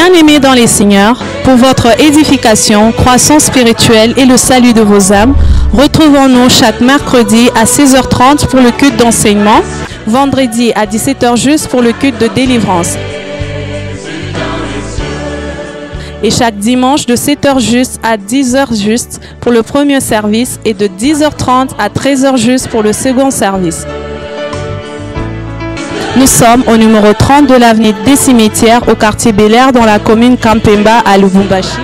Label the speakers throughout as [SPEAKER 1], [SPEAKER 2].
[SPEAKER 1] Bien-aimés dans les Seigneurs, pour votre édification, croissance spirituelle et le salut de vos âmes, retrouvons-nous chaque mercredi à 16h30 pour le culte d'enseignement, vendredi à 17h juste pour le culte de délivrance. Et chaque dimanche de 7h juste à 10h juste pour le premier service et de 10h30 à 13h juste pour le second service. Nous sommes au numéro 30 de l'avenue des Cimetières au quartier Bel-Air dans la commune Kampemba à Lubumbashi.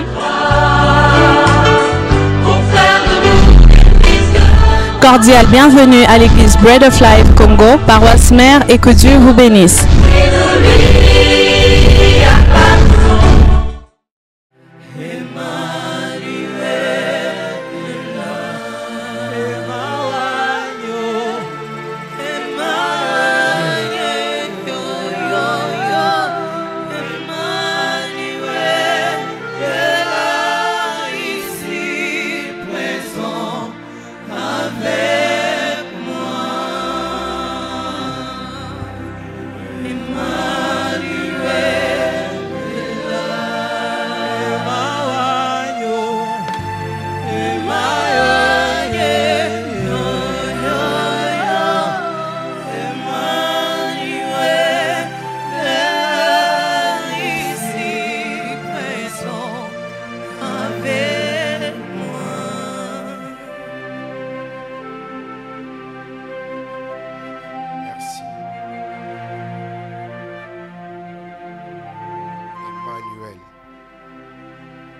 [SPEAKER 1] Cordial bienvenue à l'église Bread of Life Congo, paroisse mère, et que Dieu vous bénisse.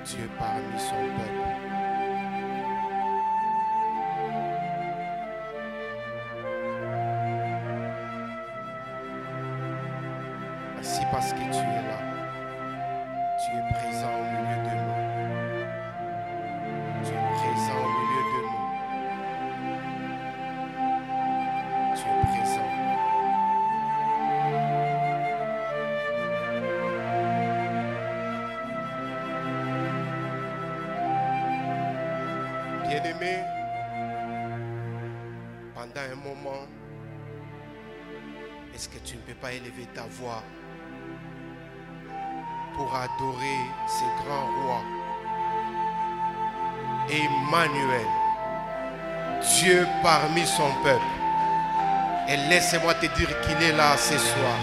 [SPEAKER 2] Dieu parmi son peuple. Merci parce que tu es là. Tu es présent au milieu de nous. Tu es présent au milieu de nous. Tu es présent. Bien-aimé, pendant un moment, est-ce que tu ne peux pas élever ta voix pour adorer ce grand roi, Emmanuel, Dieu parmi son peuple? Et laisse-moi te dire qu'il est là ce soir.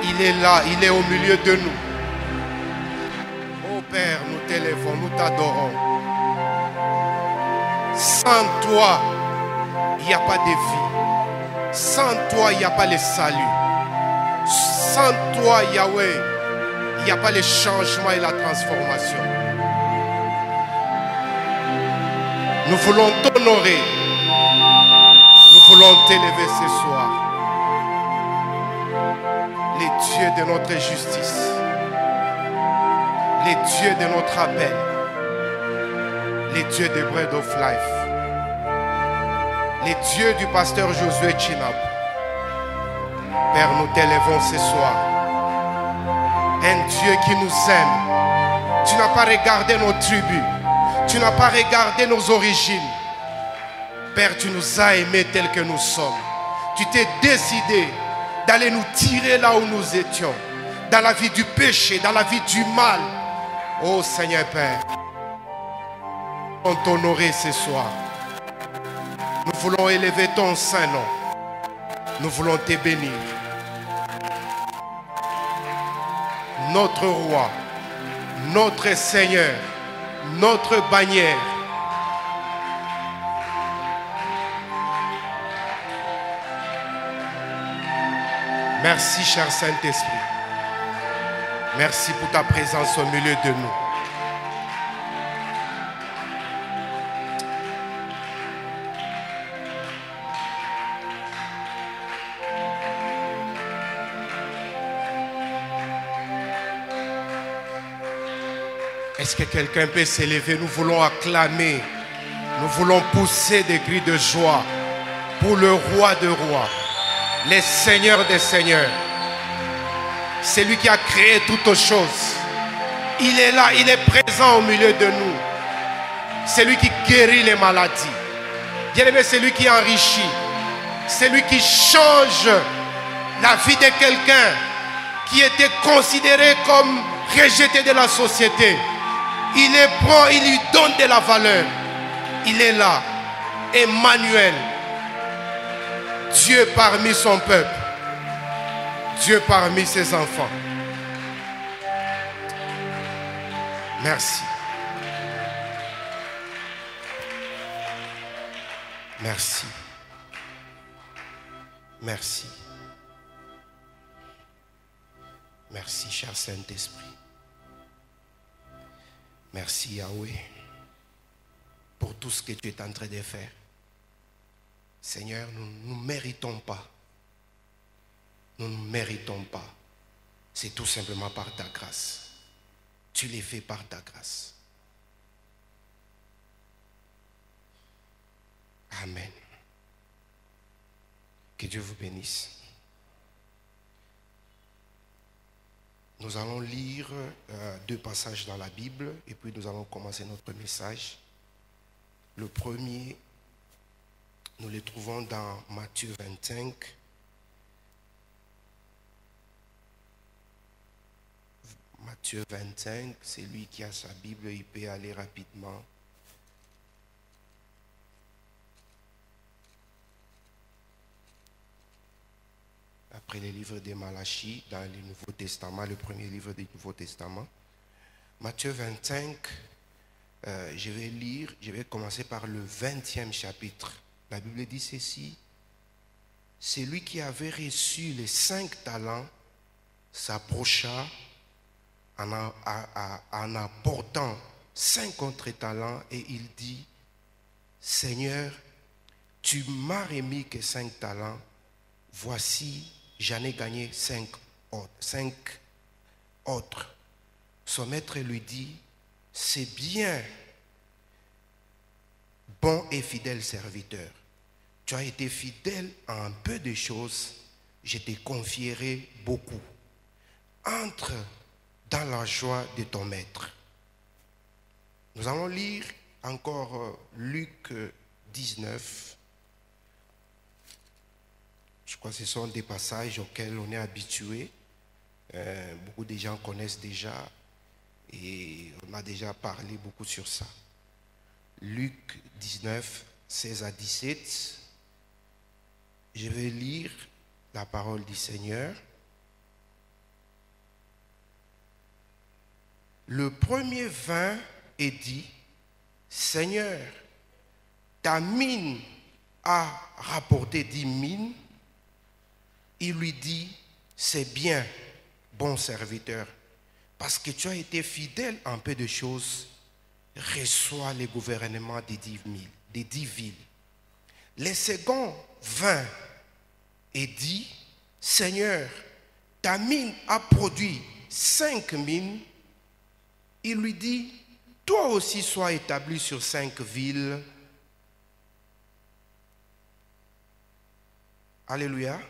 [SPEAKER 2] Il est là, il est au milieu de nous. Oh Père, nous t'élèvons, nous t'adorons. Sans toi, il n'y a pas de vie. Sans toi, il n'y a pas le salut. Sans toi, Yahweh, il n'y a pas le changement et la transformation. Nous voulons t'honorer. Nous voulons t'élever ce soir. Les dieux de notre justice. Les dieux de notre appel. Les dieux de Bread of Life. Les dieux du pasteur Josué Chinab. Père, nous t'élevons ce soir. Un Dieu qui nous aime. Tu n'as pas regardé nos tribus. Tu n'as pas regardé nos origines. Père, tu nous as aimés tels que nous sommes. Tu t'es décidé d'aller nous tirer là où nous étions. Dans la vie du péché, dans la vie du mal. Oh Seigneur Père. Nous voulons t'honorer ce soir. Nous voulons élever ton saint nom. Nous voulons te bénir. Notre roi, notre Seigneur, notre bannière. Merci, cher Saint-Esprit. Merci pour ta présence au milieu de nous. Est-ce que quelqu'un peut s'élever? Nous voulons acclamer. Nous voulons pousser des cris de joie pour le roi de rois, le Seigneur des seigneurs. C'est lui qui a créé toutes choses. Il est là, il est présent au milieu de nous. C'est lui qui guérit les maladies. Bien-aimé, c'est lui qui enrichit. C'est lui qui change la vie de quelqu'un qui était considéré comme rejeté de la société. Il les prend, il lui donne de la valeur. Il est là. Emmanuel. Dieu parmi son peuple. Dieu parmi ses enfants. Merci. Merci. Merci. Merci, cher Saint-Esprit. Merci, Yahweh, pour tout ce que tu es en train de faire. Seigneur, nous ne méritons pas. Nous ne méritons pas. C'est tout simplement par ta grâce. Tu les fais par ta grâce. Amen. Que Dieu vous bénisse. Nous allons lire 2 passages dans la Bible et puis nous allons commencer notre message. Le premier, nous le trouvons dans Matthieu 25. Matthieu 25, c'est lui qui a sa Bible, il peut aller rapidement. Après les livres de Malachie, dans le Nouveau Testament, le premier livre du Nouveau Testament. Matthieu 25, je vais commencer par le 20e chapitre. La Bible dit ceci: celui qui avait reçu les 5 talents s'approcha en apportant 5 autres talents et il dit: Seigneur, tu m'as remis que 5 talents, voici, j'en ai gagné 5 autres. Son maître lui dit: c'est bien, bon et fidèle serviteur. Tu as été fidèle à un peu de choses, je te confierai beaucoup. Entre dans la joie de ton maître. Nous allons lire encore Luc 19. Je crois que ce sont des passages auxquels on est habitué. Beaucoup de gens connaissent déjà et on a déjà parlé beaucoup sur ça. Luc 19, 16 à 17. Je vais lire la parole du Seigneur. Le premier vint et dit: Seigneur, ta mine a rapporté 10 mines. Il lui dit: c'est bien, bon serviteur, parce que tu as été fidèle en peu de choses, reçois le gouvernement des 10 villes. Le second vint et dit: Seigneur, ta mine a produit 5 mines. Il lui dit: toi aussi sois établi sur 5 villes. Alléluia.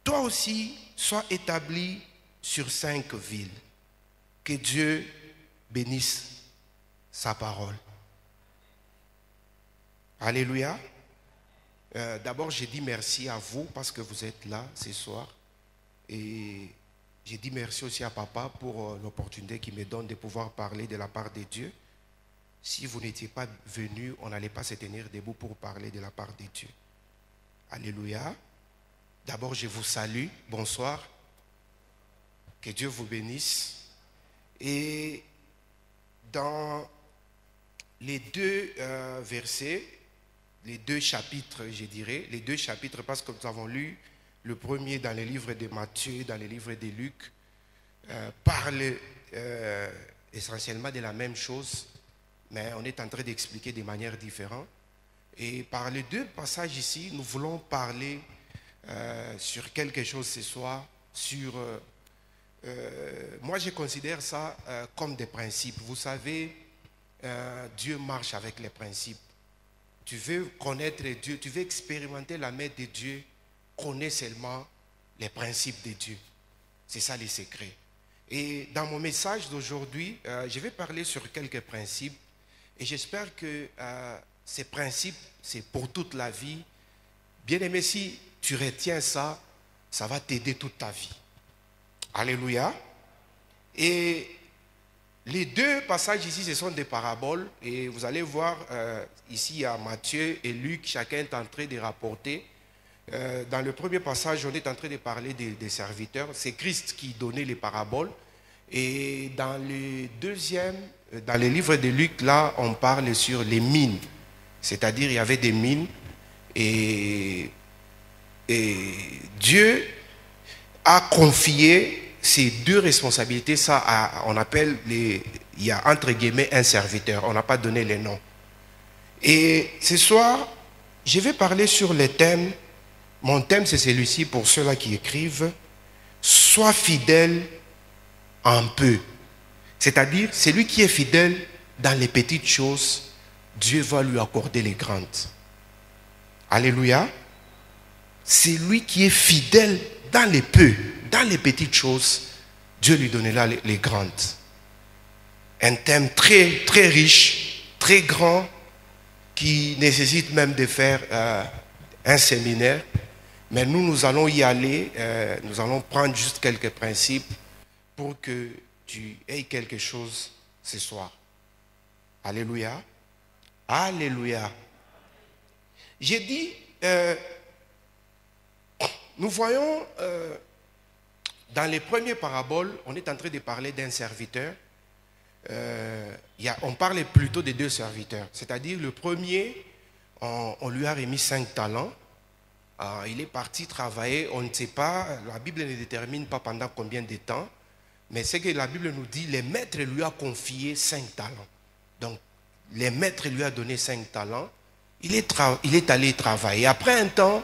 [SPEAKER 2] Toi aussi sois établi sur 5 villes. Que Dieu bénisse sa parole. Alléluia. D'abord, j'ai dit merci à vous parce que vous êtes là ce soir. Et j'ai dit merci aussi à papa pour l'opportunité qu'il me donne de pouvoir parler de la part de Dieu. Si vous n'étiez pas venu, on n'allait pas se tenir debout pour parler de la part de Dieu. Alléluia. D'abord, je vous salue. Bonsoir. Que Dieu vous bénisse. Et dans les 2 versets, les 2 chapitres, je dirais, les 2 chapitres, parce que nous avons lu le premier dans les livres de Matthieu, dans les livres de Luc, parle essentiellement de la même chose, mais on est en train d'expliquer de manière différente. Et par les 2 passages ici, nous voulons parler sur quelque chose ce soir, sur... moi, je considère ça comme des principes. Vous savez, Dieu marche avec les principes. Tu veux connaître Dieu, tu veux expérimenter la main de Dieu, connais seulement les principes de Dieu. C'est ça les secrets. Et dans mon message d'aujourd'hui, je vais parler sur quelques principes. Et j'espère que ces principes, c'est pour toute la vie. Bien aimé, si tu retiens ça, ça va t'aider toute ta vie. Alléluia. Et les deux passages ici, ce sont des paraboles. Et vous allez voir, ici, il y a Matthieu et Luc, chacun est en train de rapporter. Dans le premier passage, on est en train de parler des serviteurs. C'est Christ qui donnait les paraboles. Et dans le deuxième, dans le livre de Luc, là, on parle sur les mines. C'est-à-dire, il y avait des mines. Et Dieu a confié ces deux responsabilités, ça on appelle, il y a entre guillemets un serviteur, on n'a pas donné les noms. Et ce soir, je vais parler sur les thèmes. Mon thème c'est celui-ci pour ceux-là qui écrivent. Sois fidèle en peu. C'est-à-dire, celui qui est fidèle dans les petites choses, Dieu va lui accorder les grandes. Alléluia. C'est lui qui est fidèle dans les peu, dans les petites choses, Dieu lui donnera les grandes. Un thème très, très riche, très grand, qui nécessite même de faire un séminaire. Mais nous allons y aller, nous allons prendre juste quelques principes pour que tu aies quelque chose ce soir. Alléluia. Alléluia. J'ai dit... nous voyons dans les premières paraboles, on est en train de parler d'un serviteur. On parle plutôt de deux serviteurs. C'est-à-dire le premier, on lui a remis 5 talents. Il est parti travailler, on ne sait pas, la Bible ne détermine pas pendant combien de temps. Mais c'est que la Bible nous dit, le maître lui a confié 5 talents. Donc, le maître lui a donné 5 talents. Il est allé travailler. Après un temps,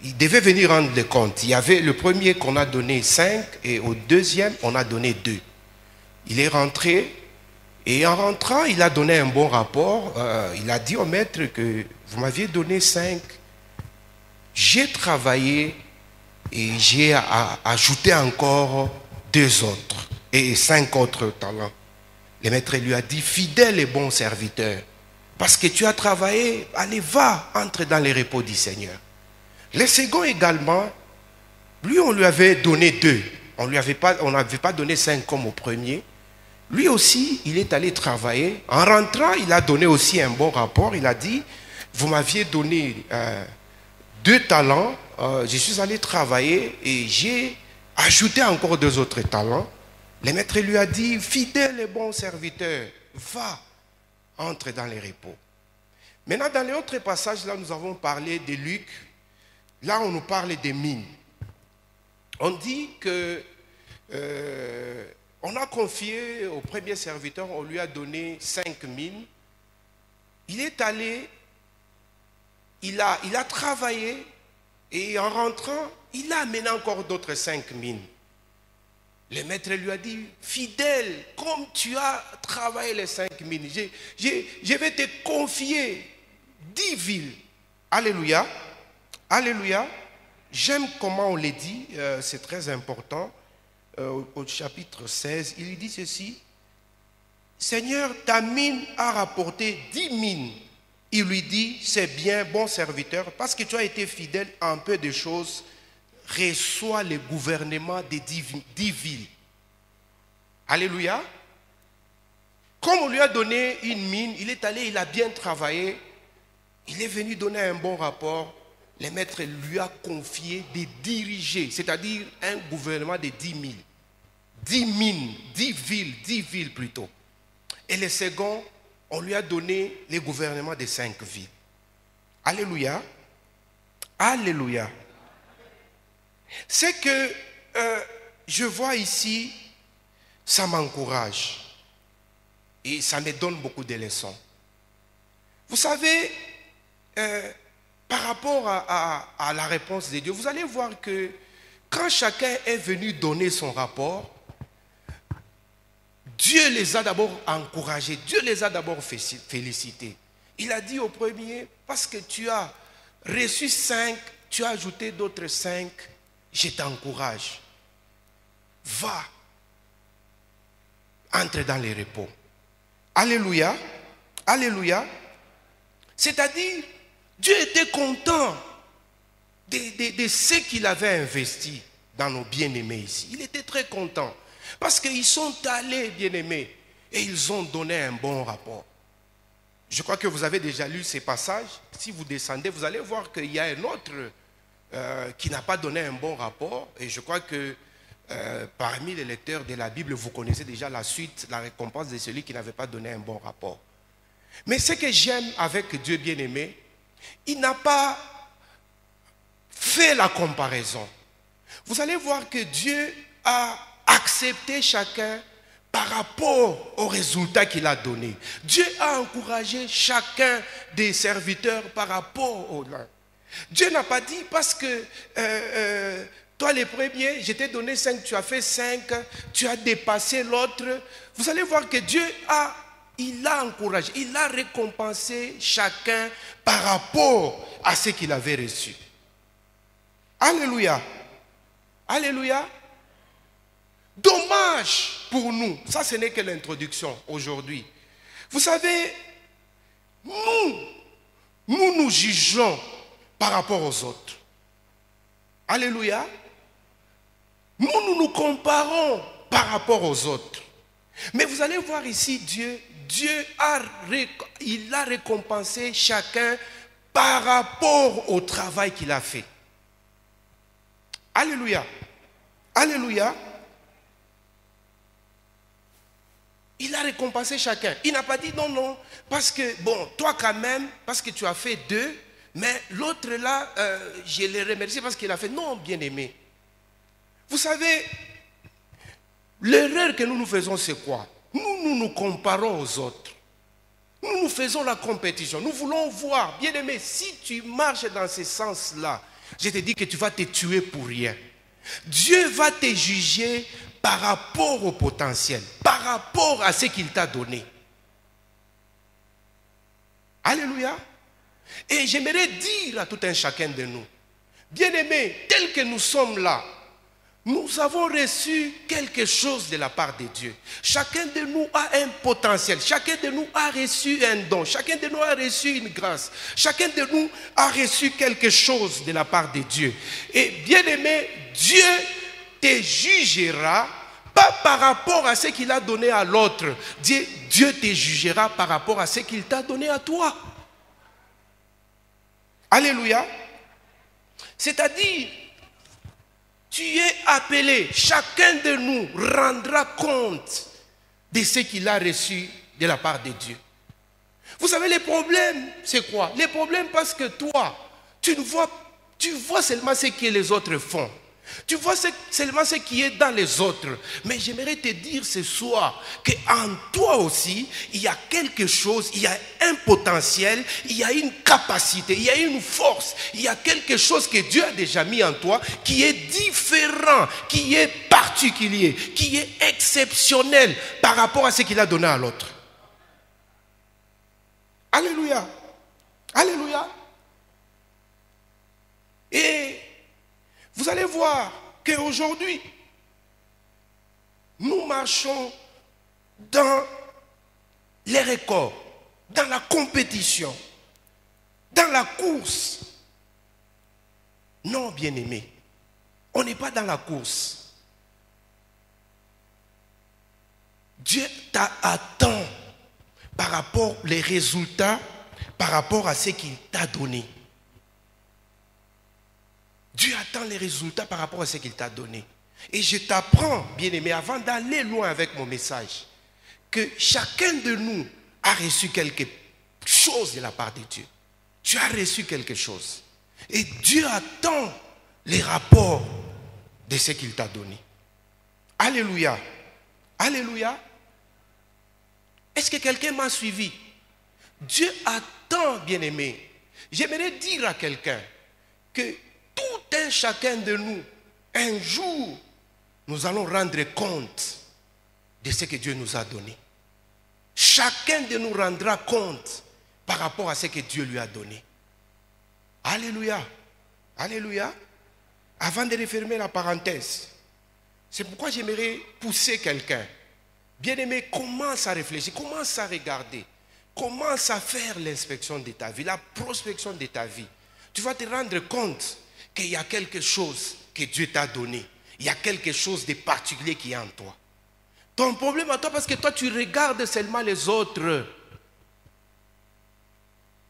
[SPEAKER 2] il devait venir rendre des comptes. Il y avait le premier qu'on a donné 5 et au deuxième on a donné 2. Il est rentré et en rentrant il a donné un bon rapport. Il a dit au maître que vous m'aviez donné 5. J'ai travaillé et j'ai ajouté encore 2 autres et 5 autres talents. Le maître lui a dit, fidèle et bon serviteur, parce que tu as travaillé, allez, va, entre dans les repos du Seigneur. Le second également, lui on lui avait donné 2. On n'avait pas donné 5 comme au premier. Lui aussi, il est allé travailler. En rentrant, il a donné aussi un bon rapport. Il a dit, vous m'aviez donné 2 talents. Je suis allé travailler et j'ai ajouté encore 2 autres talents. Le maître lui a dit, fidèle et bon serviteur, va, entre dans les repos. Maintenant, dans les autres passages, là, nous avons parlé de Luc. Là, on nous parle des mines. On dit que on a confié au premier serviteur, on lui a donné 5 mines. Il est allé, il a travaillé et en rentrant, il a amené encore d'autres 5 mines. Le maître lui a dit, fidèle, comme tu as travaillé les 5 mines, je vais te confier 10 villes. Alléluia. Alléluia. J'aime comment on le dit, c'est très important. Au chapitre 16, il dit ceci. Seigneur, ta mine a rapporté 10 mines. Il lui dit, c'est bien, bon serviteur, parce que tu as été fidèle à un peu de choses, reçois le gouvernement des 10 villes. Alléluia. Comme on lui a donné une mine, il est allé, il a bien travaillé, il est venu donner un bon rapport. Le maître lui a confié de diriger, c'est-à-dire un gouvernement de 10 000. 10 mines, 10 villes plutôt. Et le second, on lui a donné le gouvernement de 5 villes. Alléluia. Alléluia. C'est que je vois ici, ça m'encourage. Et ça me donne beaucoup de leçons. Vous savez, par rapport à la réponse de Dieu, vous allez voir que quand chacun est venu donner son rapport, Dieu les a d'abord encouragés, Dieu les a d'abord félicités. Il a dit au premier, parce que tu as reçu 5, tu as ajouté d'autres 5, je t'encourage. Va, entre dans les repos. Alléluia, alléluia. C'est-à-dire, Dieu était content de ce qu'il avait investi dans nos bien-aimés ici. Il était très content. Parce qu'ils sont allés, bien-aimés, et ils ont donné un bon rapport. Je crois que vous avez déjà lu ces passages. Si vous descendez, vous allez voir qu'il y a un autre qui n'a pas donné un bon rapport. Et je crois que parmi les lecteurs de la Bible, vous connaissez déjà la suite, la récompense de celui qui n'avait pas donné un bon rapport. Mais ce que j'aime avec Dieu bien-aimé, il n'a pas fait la comparaison. Vous allez voir que Dieu a accepté chacun par rapport aux résultats qu'il a donnés. Dieu a encouragé chacun des serviteurs par rapport au là. Dieu n'a pas dit parce que toi les premiers, je t'ai donné 5, tu as fait 5, tu as dépassé l'autre. Vous allez voir que Dieu a encouragé, il a récompensé chacun par rapport à ce qu'il avait reçu. Alléluia. Alléluia. Dommage pour nous, ça ce n'est que l'introduction aujourd'hui. Vous savez, nous jugeons par rapport aux autres. Alléluia. Nous comparons par rapport aux autres. Mais vous allez voir ici, Dieu a récompensé chacun par rapport au travail qu'il a fait. Alléluia. Alléluia. Il a récompensé chacun. Il n'a pas dit non, parce que, bon, toi quand même, parce que tu as fait 2, mais l'autre là, je l'ai remercié parce qu'il a fait. Non, bien-aimé. Vous savez, l'erreur que nous faisons, c'est quoi? Nous comparons aux autres. Nous faisons la compétition. Nous voulons voir, bien-aimé, si tu marches dans ce sens-là, je te dis que tu vas te tuer pour rien. Dieu va te juger par rapport au potentiel, par rapport à ce qu'il t'a donné. Alléluia. Et j'aimerais dire à tout un chacun de nous, bien-aimés, tel que nous sommes là, nous avons reçu quelque chose de la part de Dieu. Chacun de nous a un potentiel. Chacun de nous a reçu un don. Chacun de nous a reçu une grâce. Chacun de nous a reçu quelque chose de la part de Dieu. Et bien-aimé, Dieu te jugera pas par rapport à ce qu'il a donné à l'autre. Dieu te jugera par rapport à ce qu'il t'a donné à toi. Alléluia. C'est-à-dire, tu es appelé, chacun de nous rendra compte de ce qu'il a reçu de la part de Dieu. Vous savez, les problèmes, c'est quoi? Les problèmes parce que toi, tu vois seulement ce que les autres font. Tu vois seulement ce qui est dans les autres. Mais j'aimerais te dire ce soir qu'en toi aussi, il y a quelque chose, il y a un potentiel, il y a une capacité, il y a une force, il y a quelque chose que Dieu a déjà mis en toi qui est différent, qui est particulier, qui est exceptionnel par rapport à ce qu'il a donné à l'autre. Alléluia. Alléluia. Et vous allez voir qu'aujourd'hui, nous marchons dans les records, dans la compétition, dans la course. Non, bien-aimé, on n'est pas dans la course. Dieu t'attend par rapport aux résultats, par rapport à ce qu'il t'a donné. Dieu attend les résultats par rapport à ce qu'il t'a donné. Et je t'apprends, bien-aimé, avant d'aller loin avec mon message, que chacun de nous a reçu quelque chose de la part de Dieu. Tu as reçu quelque chose. Et Dieu attend les rapports de ce qu'il t'a donné. Alléluia. Alléluia. Est-ce que quelqu'un m'a suivi? Dieu attend, bien-aimé. J'aimerais dire à quelqu'un que tout un chacun de nous, un jour, nous allons rendre compte de ce que Dieu nous a donné. Chacun de nous rendra compte par rapport à ce que Dieu lui a donné. Alléluia. Alléluia. Avant de refermer la parenthèse, c'est pourquoi j'aimerais pousser quelqu'un. Bien-aimé, commence à réfléchir, commence à regarder, commence à faire l'inspection de ta vie, la prospection de ta vie. Tu vas te rendre compte qu'il y a quelque chose que Dieu t'a donné. Il y a quelque chose de particulier qui est en toi. Ton problème à toi, parce que toi, tu regardes seulement les autres.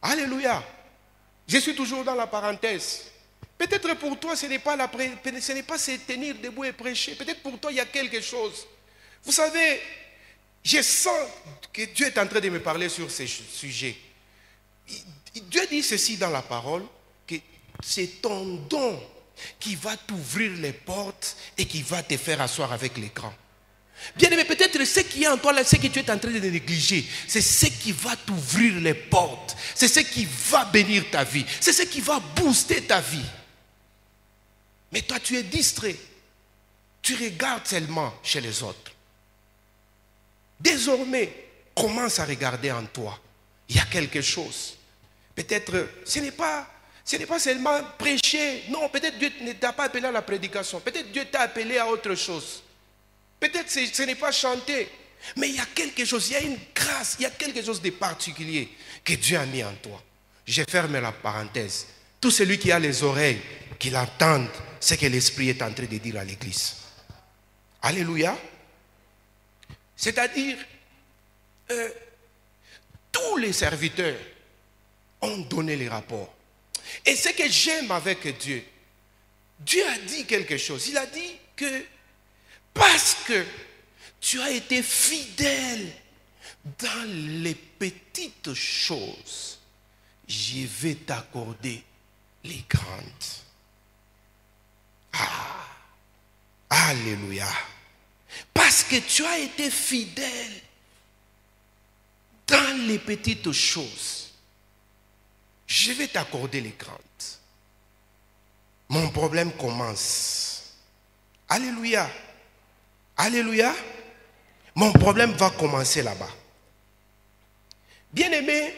[SPEAKER 2] Alléluia. Je suis toujours dans la parenthèse. Peut-être pour toi, ce n'est pas se tenir debout et prêcher. Peut-être pour toi, il y a quelque chose. Vous savez, je sens que Dieu est en train de me parler sur ce sujet. Dieu dit ceci dans la parole, que c'est ton don qui va t'ouvrir les portes et qui va te faire asseoir avec les grands. Bien aimé, peut-être ce qui est en toi, là, ce que tu es en train de négliger, c'est ce qui va t'ouvrir les portes. C'est ce qui va bénir ta vie. C'est ce qui va booster ta vie. Mais toi, tu es distrait. Tu regardes seulement chez les autres. Désormais, commence à regarder en toi. Il y a quelque chose. Peut-être, ce n'est pas seulement prêcher. Non, peut-être Dieu ne t'a pas appelé à la prédication. Peut-être Dieu t'a appelé à autre chose. Peut-être ce n'est pas chanter. Mais il y a quelque chose, il y a une grâce, il y a quelque chose de particulier que Dieu a mis en toi. Je ferme la parenthèse. Tout celui qui a les oreilles, qu'il entende ce que l'Esprit est en train de dire à l'Église. Alléluia. C'est-à-dire, tous les serviteurs ont donné les rapports. Et ce que j'aime avec Dieu, Dieu a dit quelque chose. Il a dit que parce que tu as été fidèle dans les petites choses, je vais t'accorder les grandes. Ah, alléluia. Parce que tu as été fidèle dans les petites choses, je vais t'accorder les grandes. Mon problème commence. Alléluia. Alléluia. Mon problème va commencer là-bas. Bien-aimé,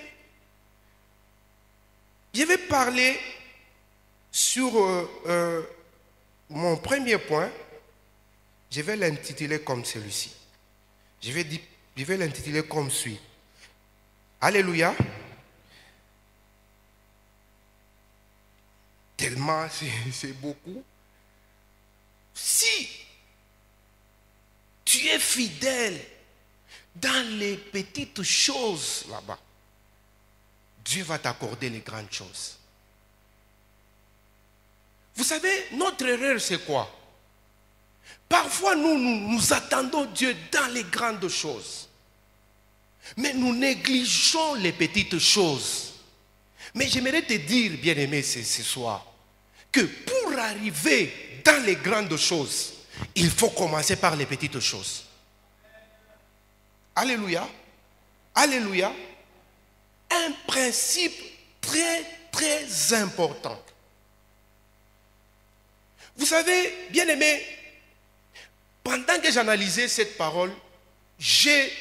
[SPEAKER 2] je vais parler sur mon premier point. Je vais l'intituler comme celui-ci. Je vais l'intituler comme suit. Alléluia. Tellement c'est beaucoup. Si tu es fidèle dans les petites choses là-bas, Dieu va t'accorder les grandes choses. Vous savez, notre erreur c'est quoi? Parfois nous attendons Dieu dans les grandes choses. Mais nous négligeons les petites choses. Mais j'aimerais te dire, bien-aimé, ce soir, que pour arriver dans les grandes choses, il faut commencer par les petites choses. Alléluia. Alléluia. Un principe très, très important. Vous savez, bien-aimé, pendant que j'analysais cette parole, j'ai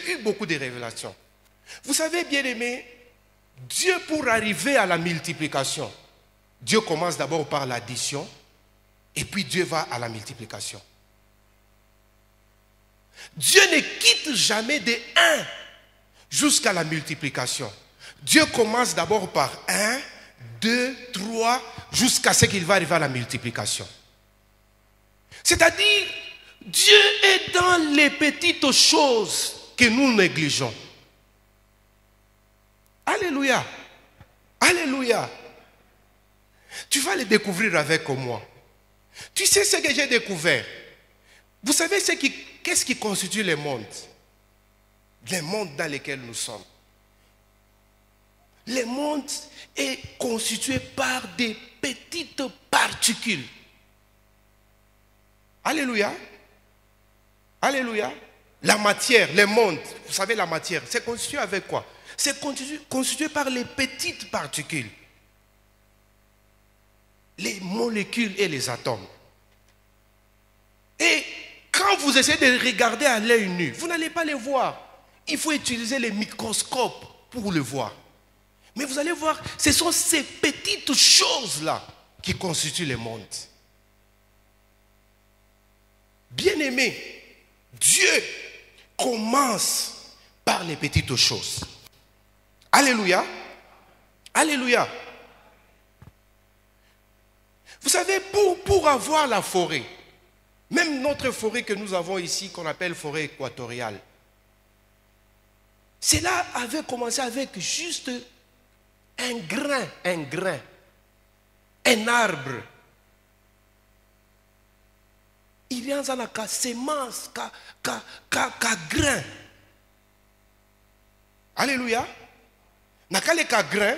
[SPEAKER 2] eu beaucoup de révélations. Vous savez, bien-aimé, Dieu, pour arriver à la multiplication, Dieu commence d'abord par l'addition et puis Dieu va à la multiplication. Dieu ne quitte jamais de 1 jusqu'à la multiplication. Dieu commence d'abord par 1, 2, 3, jusqu'à ce qu'il va arriver à la multiplication. C'est-à-dire, Dieu est dans les petites choses que nous négligeons. Alléluia. Alléluia. Tu vas les découvrir avec moi. Tu sais ce que j'ai découvert? Vous savez qu'est-ce qui constitue le monde? Le monde dans lequel nous sommes. Le monde est constitué par des petites particules. Alléluia. Alléluia. La matière, le monde, vous savez la matière, c'est constitué avec quoi? C'est constitué par les petites particules. Les molécules et les atomes. Et quand vous essayez de regarder à l'œil nu, vous n'allez pas les voir. Il faut utiliser les microscopes pour le voir. Mais vous allez voir, ce sont ces petites choses-là qui constituent le monde. Bien-aimé, Dieu commence par les petites choses. Alléluia. Alléluia. Vous savez, pour avoir la forêt, même notre forêt que nous avons ici, qu'on appelle forêt équatoriale, cela avait commencé avec juste un grain, un arbre. Il y a une semence, un grain. Alléluia. Nakale ka grain,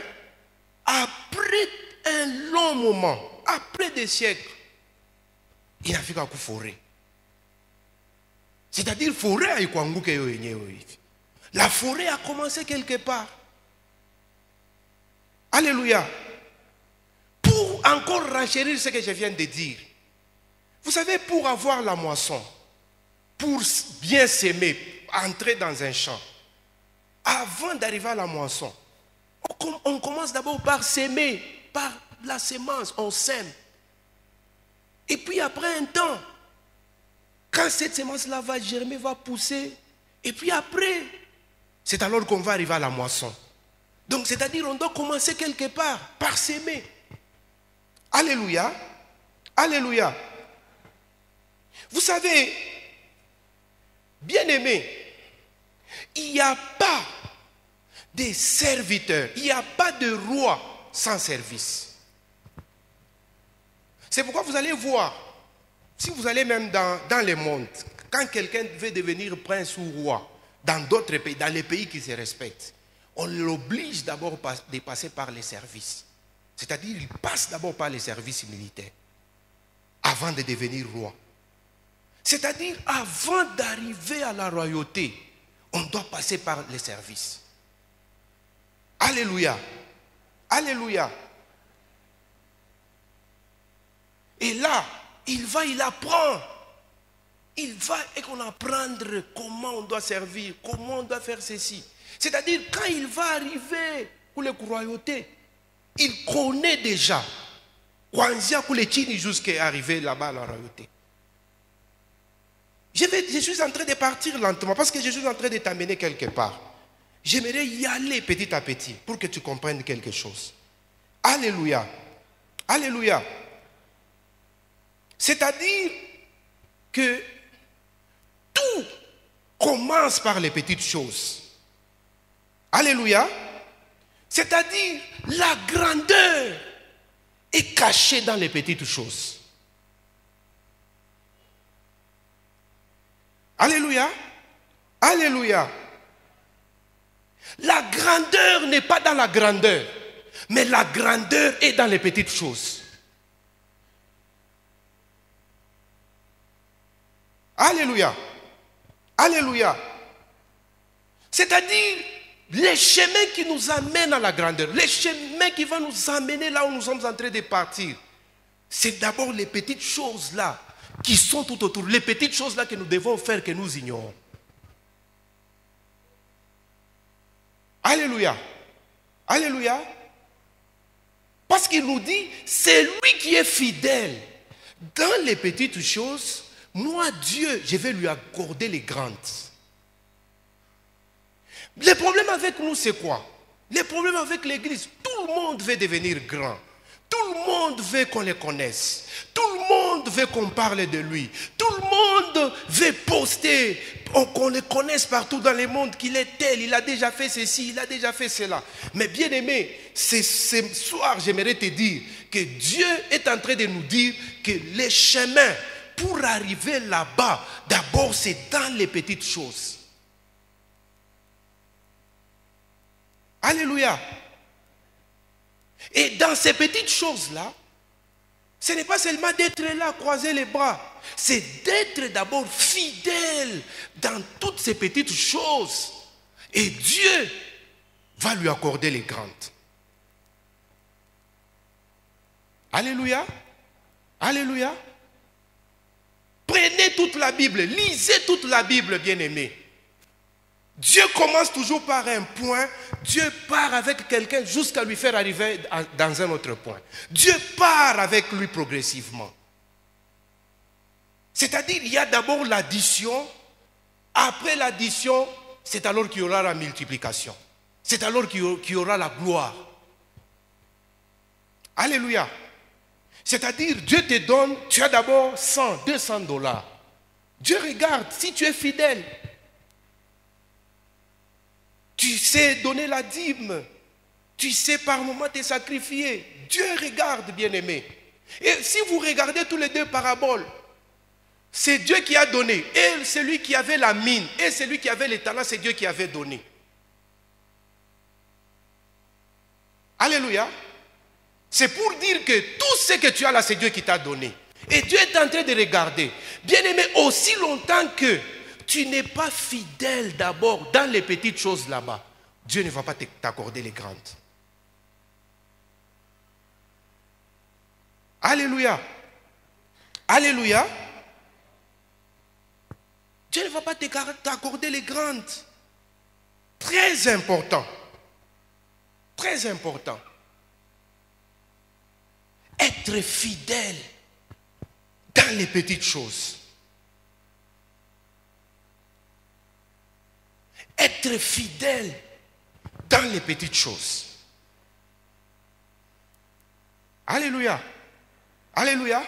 [SPEAKER 2] après un long moment, après des siècles, il n'a fait qu'à forêt. C'est-à-dire forêt la forêt a commencé quelque part. Alléluia. Pour encore renchérir ce que je viens de dire, vous savez, pour avoir la moisson, pour bien s'aimer, entrer dans un champ, avant d'arriver à la moisson, on commence d'abord par s'aimer, par la semence, on sème. Et puis après un temps, quand cette semence-là va germer, va pousser, et puis après, c'est alors qu'on va arriver à la moisson. Donc, c'est-à-dire, on doit commencer quelque part, par s'aimer. Alléluia. Alléluia. Vous savez, bien-aimés, il n'y a pas de serviteurs, il n'y a pas de roi sans service. C'est pourquoi vous allez voir, si vous allez même dans le monde, quand quelqu'un veut devenir prince ou roi, dans d'autres pays, dans les pays qui se respectent, on l'oblige d'abord de passer par les services. C'est-à-dire, il passe d'abord par les services militaires avant de devenir roi. C'est-à-dire, avant d'arriver à la royauté, on doit passer par les services. Alléluia. Alléluia. Et là, il apprend. Il va et qu'on apprendre comment on doit servir, comment on doit faire ceci. C'est-à-dire, quand il va arriver pour les royautés, il connaît déjà. Jusqu'à arriver là-bas à la royauté. Je suis en train de partir lentement parce que je suis en train de t'amener quelque part. J'aimerais y aller petit à petit pour que tu comprennes quelque chose. Alléluia. Alléluia. C'est-à-dire que tout commence par les petites choses. Alléluia. C'est-à-dire la grandeur est cachée dans les petites choses. Alléluia. Alléluia. La grandeur n'est pas dans la grandeur, mais la grandeur est dans les petites choses. Alléluia. Alléluia. C'est-à-dire les chemins qui nous amènent à la grandeur, les chemins qui vont nous amener là où nous sommes en train de partir, c'est d'abord les petites choses là qui sont tout autour, les petites choses là que nous devons faire que nous ignorons. Alléluia. Alléluia. Parce qu'il nous dit, c'est lui qui est fidèle. Dans les petites choses, moi, Dieu, je vais lui accorder les grandes. Le problème avec nous, c'est quoi? Le problème avec l'église, tout le monde veut devenir grand. Tout le monde veut qu'on le connaisse. Tout le monde veut qu'on parle de lui. Tout le monde veut poster, qu'on le connaisse partout dans le monde, qu'il est tel, il a déjà fait ceci, il a déjà fait cela. Mais bien aimé, ce soir, j'aimerais te dire que Dieu est en train de nous dire que les chemins pour arriver là-bas, d'abord c'est dans les petites choses. Alléluia. Et dans ces petites choses-là, ce n'est pas seulement d'être là, croiser les bras. C'est d'être d'abord fidèle dans toutes ces petites choses. Et Dieu va lui accorder les grandes. Alléluia. Alléluia. Prenez toute la Bible, lisez toute la Bible, bien-aimés. Dieu commence toujours par un point, Dieu part avec quelqu'un jusqu'à lui faire arriver dans un autre point. Dieu part avec lui progressivement. C'est-à-dire, il y a d'abord l'addition, après l'addition, c'est alors qu'il y aura la multiplication. C'est alors qu'il y aura la gloire. Alléluia. C'est-à-dire, Dieu te donne, tu as d'abord 100, 200 dollars. Dieu regarde si tu es fidèle. Tu sais donner la dîme. Tu sais par moment te sacrifier. Dieu regarde, bien-aimé. Et si vous regardez tous les deux paraboles, c'est Dieu qui a donné. Et celui qui avait la mine, et celui qui avait les talents, c'est Dieu qui avait donné. Alléluia. C'est pour dire que tout ce que tu as là, c'est Dieu qui t'a donné. Et Dieu est en train de regarder. Bien-aimé, aussi longtemps que tu n'es pas fidèle d'abord dans les petites choses là-bas, Dieu ne va pas t'accorder les grandes. Alléluia. Alléluia. Dieu ne va pas t'accorder les grandes. Très important. Très important. Être fidèle dans les petites choses. Être fidèle dans les petites choses. Alléluia. Alléluia.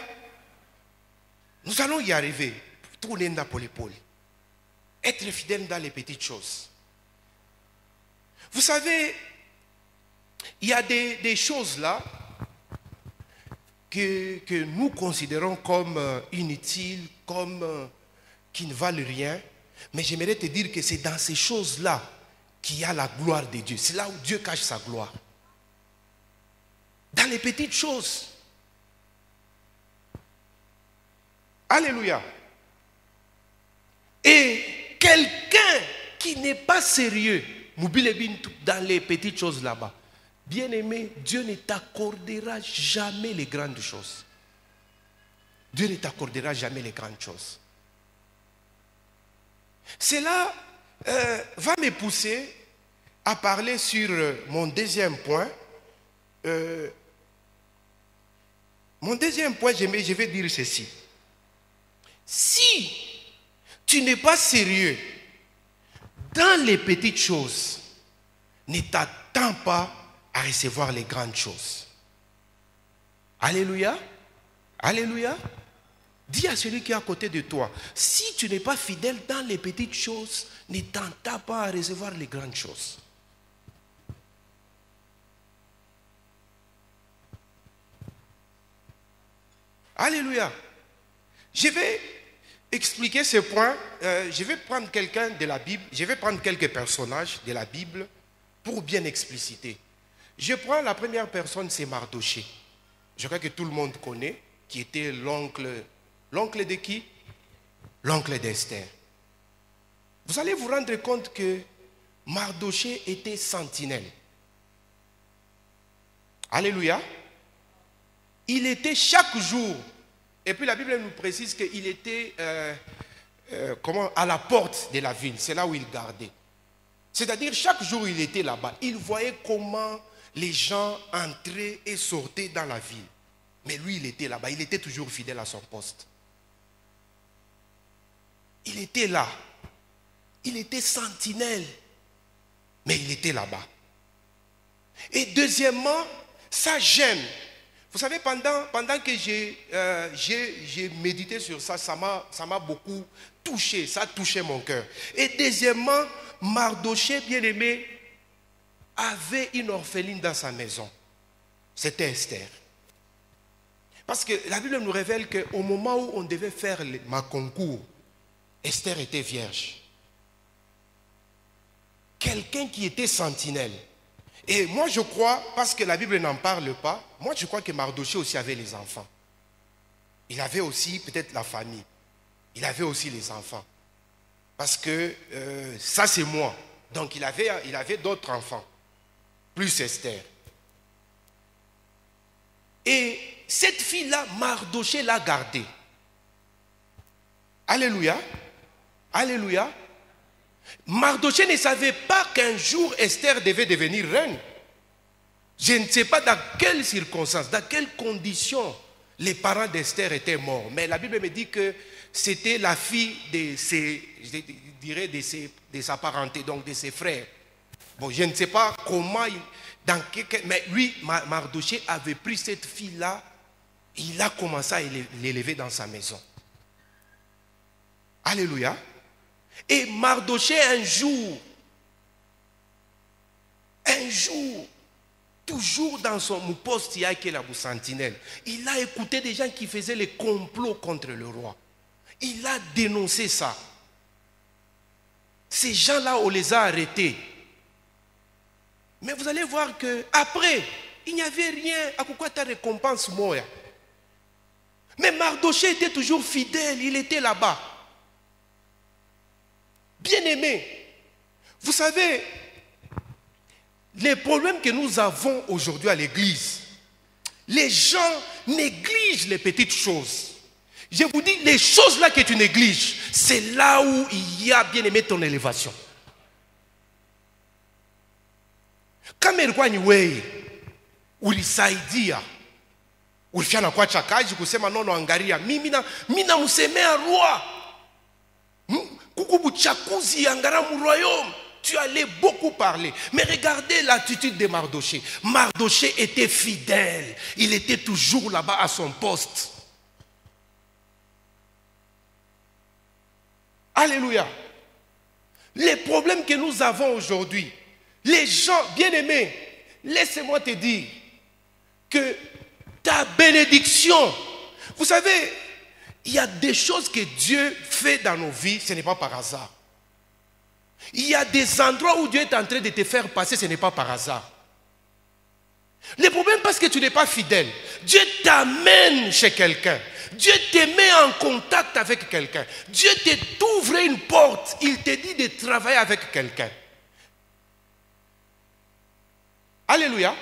[SPEAKER 2] Nous allons y arriver. Tourner pour l'épaule. Être fidèle dans les petites choses. Vous savez, il y a des choses là que nous considérons comme inutiles, comme qui ne valent rien. Mais j'aimerais te dire que c'est dans ces choses-là qu'il y a la gloire de Dieu. C'est là où Dieu cache sa gloire. Dans les petites choses. Alléluia. Et quelqu'un qui n'est pas sérieux, dans les petites choses là-bas, bien-aimé, Dieu ne t'accordera jamais les grandes choses. Dieu ne t'accordera jamais les grandes choses. Cela va me pousser à parler sur mon deuxième point. Mon deuxième point, je vais dire ceci. Si tu n'es pas sérieux dans les petites choses, ne t'attends pas à recevoir les grandes choses. Alléluia. Alléluia. Dis à celui qui est à côté de toi, si tu n'es pas fidèle dans les petites choses, ne t'attends pas à recevoir les grandes choses. Alléluia. Je vais expliquer ce point. Je vais prendre quelqu'un de la Bible, je vais prendre quelques personnages de la Bible pour bien expliciter. Je prends la première personne, c'est Mardoché. Je crois que tout le monde connaît, qui était l'oncle de qui? L'oncle d'Esther. Vous allez vous rendre compte que Mardoché était sentinelle. Alléluia. Il était chaque jour, et puis la Bible nous précise qu'il était à la porte de la ville, c'est là où il gardait. C'est-à-dire chaque jour il était là-bas, il voyait comment les gens entraient et sortaient dans la ville. Mais lui il était là-bas, il était toujours fidèle à son poste. Il était là, il était sentinelle, mais il était là-bas. Et deuxièmement, ça gêne. Vous savez, pendant que j'ai médité sur ça, ça m'a beaucoup touché, ça a touché mon cœur. Et deuxièmement, Mardoché, bien-aimé, avait une orpheline dans sa maison. C'était Esther. Parce que la Bible nous révèle qu'au moment où on devait faire le concours, Esther était vierge. Quelqu'un qui était sentinelle. Et moi je crois, parce que la Bible n'en parle pas, moi je crois que Mardoché aussi avait les enfants. Il avait aussi peut-être la famille. Il avait aussi les enfants. Parce que ça c'est moi. Donc il avait d'autres enfants. Plus Esther. Et cette fille-là, Mardoché l'a gardée. Alléluia. Alléluia. Mardoché ne savait pas qu'un jour Esther devait devenir reine. Je ne sais pas dans quelles circonstances, dans quelles conditions les parents d'Esther étaient morts. Mais la Bible me dit que c'était la fille de sa parenté, donc de ses frères. Bon, je ne sais pas comment, mais lui, Mardoché avait pris cette fille-là il a commencé à l'élever dans sa maison. Alléluia. Et Mardochée un jour, toujours dans son poste, il y a qui est la sentinelle, il a écouté des gens qui faisaient les complots contre le roi. Il a dénoncé ça. Ces gens-là, on les a arrêtés. Mais vous allez voir qu'après, il n'y avait rien. À quoi ta récompense, moi? Mais Mardochée était toujours fidèle, il était là-bas. Bien-aimé, vous savez, les problèmes que nous avons aujourd'hui à l'église, les gens négligent les petites choses. Je vous dis, les choses là que tu négliges, c'est là où il y a, bien-aimé, ton élévation. Kama ilikuwa ni wewe ulisaidia, ulifanya kwa chakaji kusema nono, angalia mimi na msemea roi kukubu chakuzi angara mu royaume, tu allais beaucoup parler. Mais regardez l'attitude de Mardochée. Mardochée était fidèle, il était toujours là-bas à son poste. Alléluia. Les problèmes que nous avons aujourd'hui, les gens, bien-aimés, laissez-moi te dire que ta bénédiction, vous savez, il y a des choses que Dieu fait dans nos vies, ce n'est pas par hasard. Il y a des endroits où Dieu est en train de te faire passer, ce n'est pas par hasard. Le problème, parce que tu n'es pas fidèle, Dieu t'amène chez quelqu'un. Dieu te met en contact avec quelqu'un. Dieu t'ouvre une porte. Il te dit de travailler avec quelqu'un. Alléluia.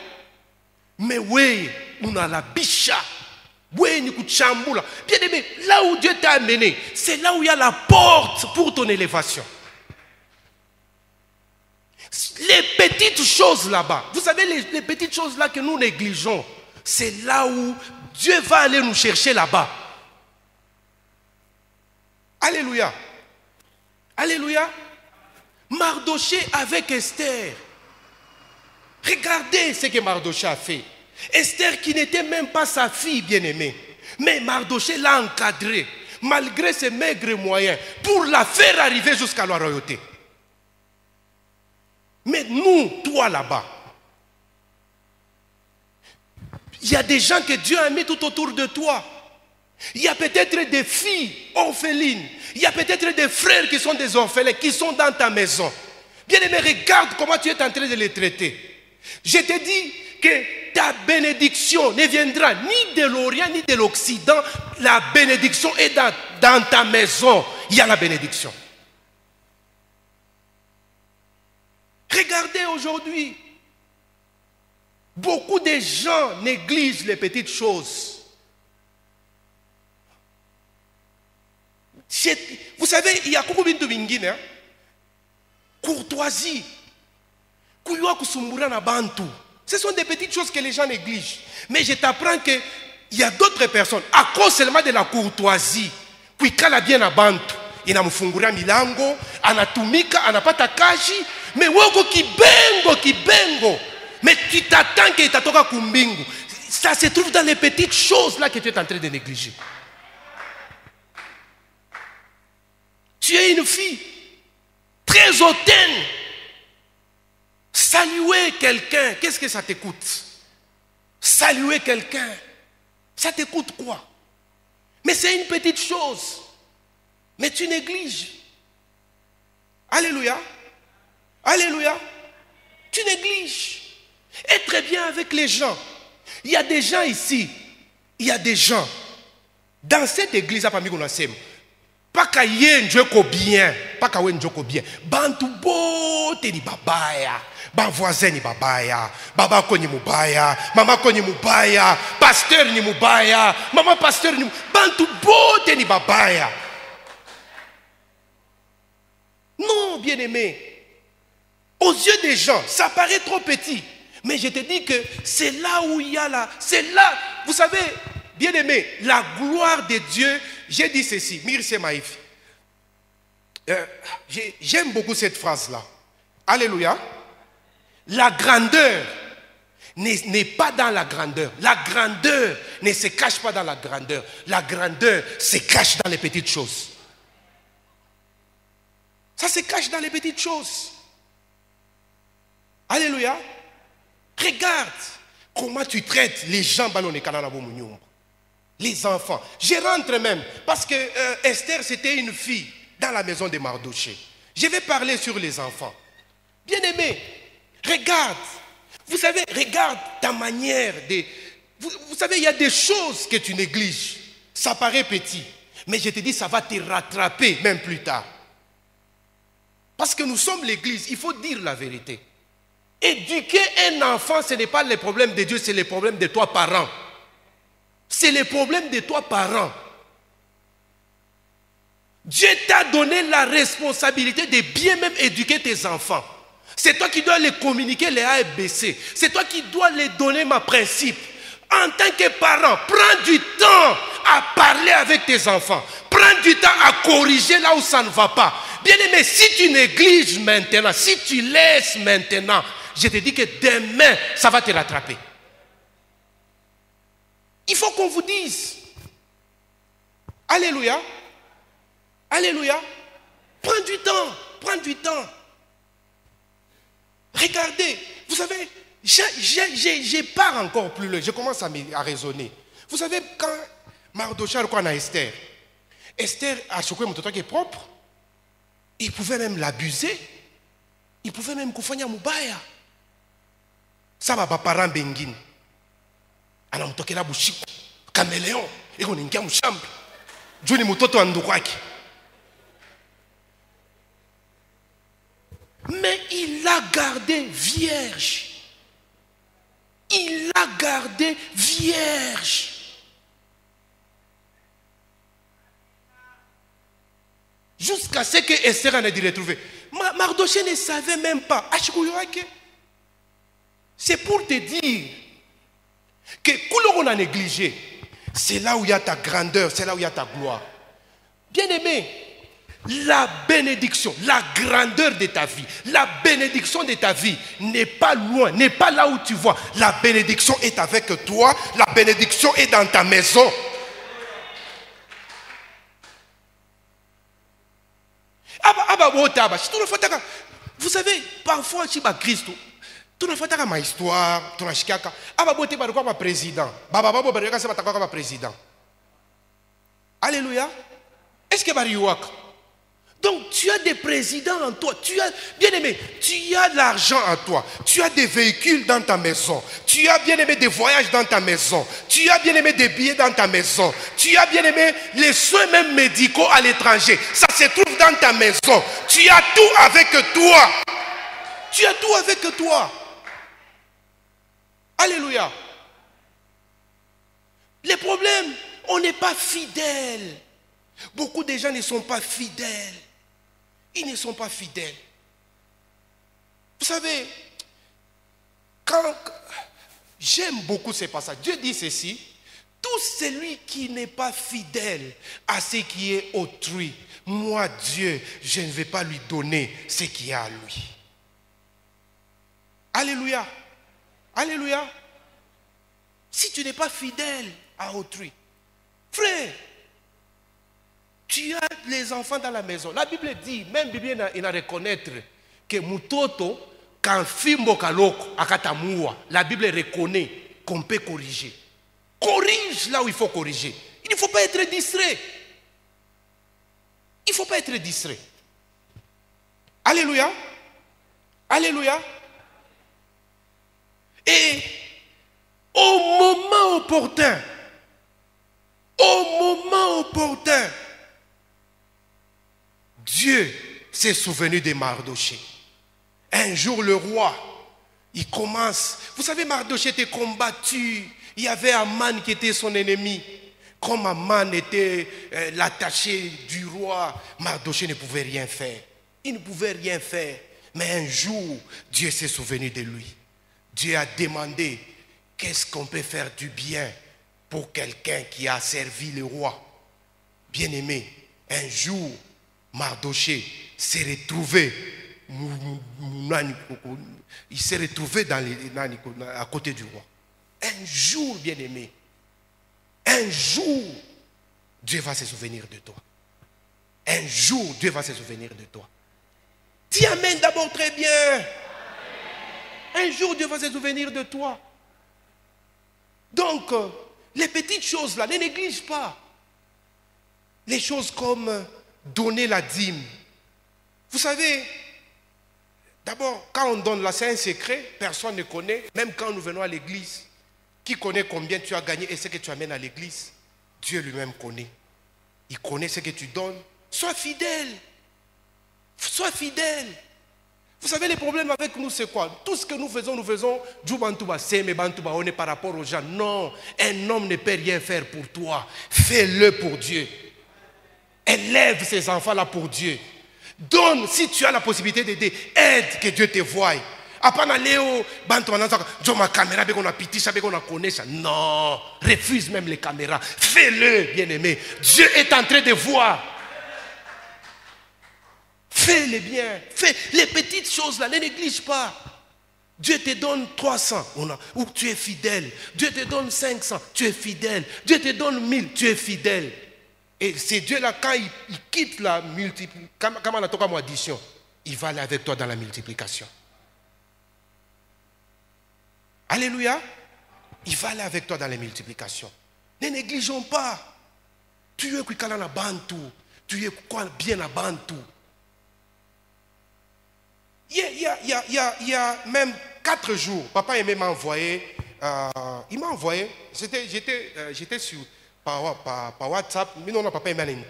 [SPEAKER 2] Mais oui, on a la bicha. Oui, ni kuchambula. Bien aimé, là où Dieu t'a amené, c'est là où il y a la porte pour ton élévation. Les petites choses là-bas, vous savez, les petites choses là que nous négligeons, c'est là où Dieu va aller nous chercher là-bas. Alléluia. Alléluia. Mardochée avec Esther. Regardez ce que Mardochée a fait. Esther qui n'était même pas sa fille bien-aimée. Mais Mardochée l'a encadrée, malgré ses maigres moyens, pour la faire arriver jusqu'à la royauté. Mais nous, toi là-bas, il y a des gens que Dieu a mis tout autour de toi. Il y a peut-être des filles orphelines. Il y a peut-être des frères qui sont des orphelins, qui sont dans ta maison. Bien-aimé, regarde comment tu es en train de les traiter. Je te dis que ta bénédiction ne viendra ni de l'Orient ni de l'Occident. La bénédiction est dans ta maison. Il y a la bénédiction. Regardez aujourd'hui, beaucoup de gens négligent les petites choses. Vous savez, il y a beaucoup de bingine, hein? Courtoisie, kuyua kusumbura na bantu. Ce sont des petites choses que les gens négligent. Mais je t'apprends qu'il y a d'autres personnes, à cause seulement de la courtoisie, kuikala bien na bantu. Inamfunguria milango, anatumika, anapata kashi, mais woko kibengo. Mais tu t'attends qu'il t'atoka kumbingu. Ça se trouve dans les petites choses là que tu es en train de négliger. Tu es une fille très hautaine. Saluer quelqu'un, qu'est-ce que ça te coûte? Saluer quelqu'un, ça te coûte quoi? Mais c'est une petite chose. Mais tu négliges. Alléluia. Alléluia. Tu négliges. Être bien avec les gens. Il y a des gens ici. Il y a des gens. Dans cette église, pas qu'à yen joko bien. Pas qu'à yen joko bien. Bantu bote ni babaya. Ban voisin ni babaya. Baba ko ni mubaya. Mama ko ni mubaya. Pasteur ni mubaya. Maman pasteur ni mubaya. Bantu bote ni babaya. Non, bien-aimé. Aux yeux des gens, ça paraît trop petit. Mais je te dis que c'est là où il y a la... C'est là, vous savez, bien-aimé, la gloire de Dieu. J'ai dit ceci, Mirce Maïf. J'aime beaucoup cette phrase-là. Alléluia. La grandeur n'est pas dans la grandeur. La grandeur ne se cache pas dans la grandeur. La grandeur se cache dans les petites choses. Ça se cache dans les petites choses. Alléluia. Regarde comment tu traites les gens. Les enfants. Je rentre même. Parce que Esther, c'était une fille dans la maison de Mardoché. Je vais parler sur les enfants. Bien-aimé, regarde. Vous savez, regarde ta manière de... Vous savez, il y a des choses que tu négliges. Ça paraît petit. Mais je te dis, ça va te rattraper même plus tard. Parce que nous sommes l'église, il faut dire la vérité. Éduquer un enfant, ce n'est pas le problème de Dieu, c'est le problème de toi, parent. C'est le problème de toi, parent. Dieu t'a donné la responsabilité de bien même éduquer tes enfants. C'est toi qui dois les communiquer les A et B, C. C'est toi qui dois les donner ma principe. En tant que parent, prends du temps à parler avec tes enfants. Prends du temps à corriger là où ça ne va pas. Bien aimé, si tu négliges maintenant, si tu laisses maintenant, je te dis que demain, ça va te rattraper. Il faut qu'on vous dise. Alléluia. Alléluia. Prends du temps. Prends du temps. Regardez, vous savez, je pars encore plus loin, je commence à raisonner. Vous savez, quand Mardoché a Esther, Esther a choqué mon toto qui est propre, il pouvait même l'abuser, il pouvait même kufanya mubaya. Ça va pas parent bengine. Ana mtokela bushiku, caméléon, et on ingia mshamba. Juni mutoto andukwaki. Mais il l'a gardé vierge. Il l'a gardé vierge. Jusqu'à ce que Esther en ait dû retrouver. Mardoché ne savait même pas. C'est pour te dire que quand on a négligé, c'est là où il y a ta grandeur, c'est là où il y a ta gloire. Bien-aimé, la bénédiction, la grandeur de ta vie, la bénédiction de ta vie n'est pas loin, n'est pas là où tu vois. La bénédiction est avec toi, la bénédiction est dans ta maison. Vous savez, parfois, chez Christ, tu n'as pas ma histoire, tu n'as pas président. Président. Alléluia. Est-ce que donc tu as des présidents en toi, bien aimé, tu as l'argent en toi, tu as des véhicules dans ta maison, tu as bien aimé des voyages dans ta maison, tu as bien aimé des billets dans ta maison, tu as bien aimé les soins même médicaux à l'étranger, ça se trouve dans ta maison, tu as tout avec toi, tu as tout avec toi. Alléluia. Les problèmes, on n'est pas fidèle. Beaucoup de gens ne sont pas fidèles. Ils ne sont pas fidèles. Vous savez, quand j'aime beaucoup ces passages, Dieu dit ceci, tout celui qui n'est pas fidèle à ce qui est autrui, moi Dieu, je ne vais pas lui donner ce qui est à lui. Alléluia. Alléluia. Si tu n'es pas fidèle à autrui, frère, tu as les enfants dans la maison. La Bible dit, même Bible il a reconnaître que mutoto quand fimbo kaloko akatamua. La Bible reconnaît qu'on peut corriger. Corrige là où il faut corriger. Il ne faut pas être distrait. Il ne faut pas être distrait. Alléluia. Alléluia. Et au moment opportun, Dieu s'est souvenu de Mardoché. Un jour, le roi, il commence. Vous savez, Mardoché était combattu. Il y avait Aman qui était son ennemi. Comme Aman était l'attaché du roi, Mardoché ne pouvait rien faire. Il ne pouvait rien faire. Mais un jour, Dieu s'est souvenu de lui. Dieu a demandé, qu'est-ce qu'on peut faire du bien pour quelqu'un qui a servi le roi? Bien-aimé, un jour, Mardoché s'est retrouvé il s'est retrouvé à côté du roi. Un jour, bien-aimé, un jour, Dieu va se souvenir de toi. Un jour, Dieu va se souvenir de toi. Dis amen d'abord, très bien. Un jour, Dieu va se souvenir de toi. Donc, les petites choses là, ne néglige pas. Les choses comme donner la dîme. Vous savez, d'abord, quand on donne là, c'est un secret, personne ne connaît. Même quand nous venons à l'église, qui connaît combien tu as gagné et ce que tu amènes à l'église? Dieu lui-même connaît. Il connaît ce que tu donnes. Sois fidèle. Sois fidèle. Vous savez, les problèmes avec nous, c'est quoi? Tout ce que nous faisons, on est par rapport aux gens. Non, un homme ne peut rien faire pour toi. Fais-le pour Dieu. Élève ces enfants-là pour Dieu. Donne, si tu as la possibilité d'aider, aide que Dieu te voie. Non, refuse même les caméras. Fais-le, bien-aimé. Dieu est en train de voir. Fais-le bien. Fais les petites choses là, ne néglige pas. Dieu te donne 300, ou tu es fidèle. Dieu te donne 500, tu es fidèle. Dieu te donne 1000, tu es fidèle. Et c'est Dieu là, quand il quitte la multiplication, comme on a comme addition, il va aller avec toi dans la multiplication. Alléluia. Il va aller avec toi dans la multiplication. Ne négligeons pas. Tu es quoi dans la bantu. Tu es quoi bien à bantu. Il y a même 4 jours, papa m'a envoyé, il m'a envoyé, j'étais sur par WhatsApp, mais non, papa m'a une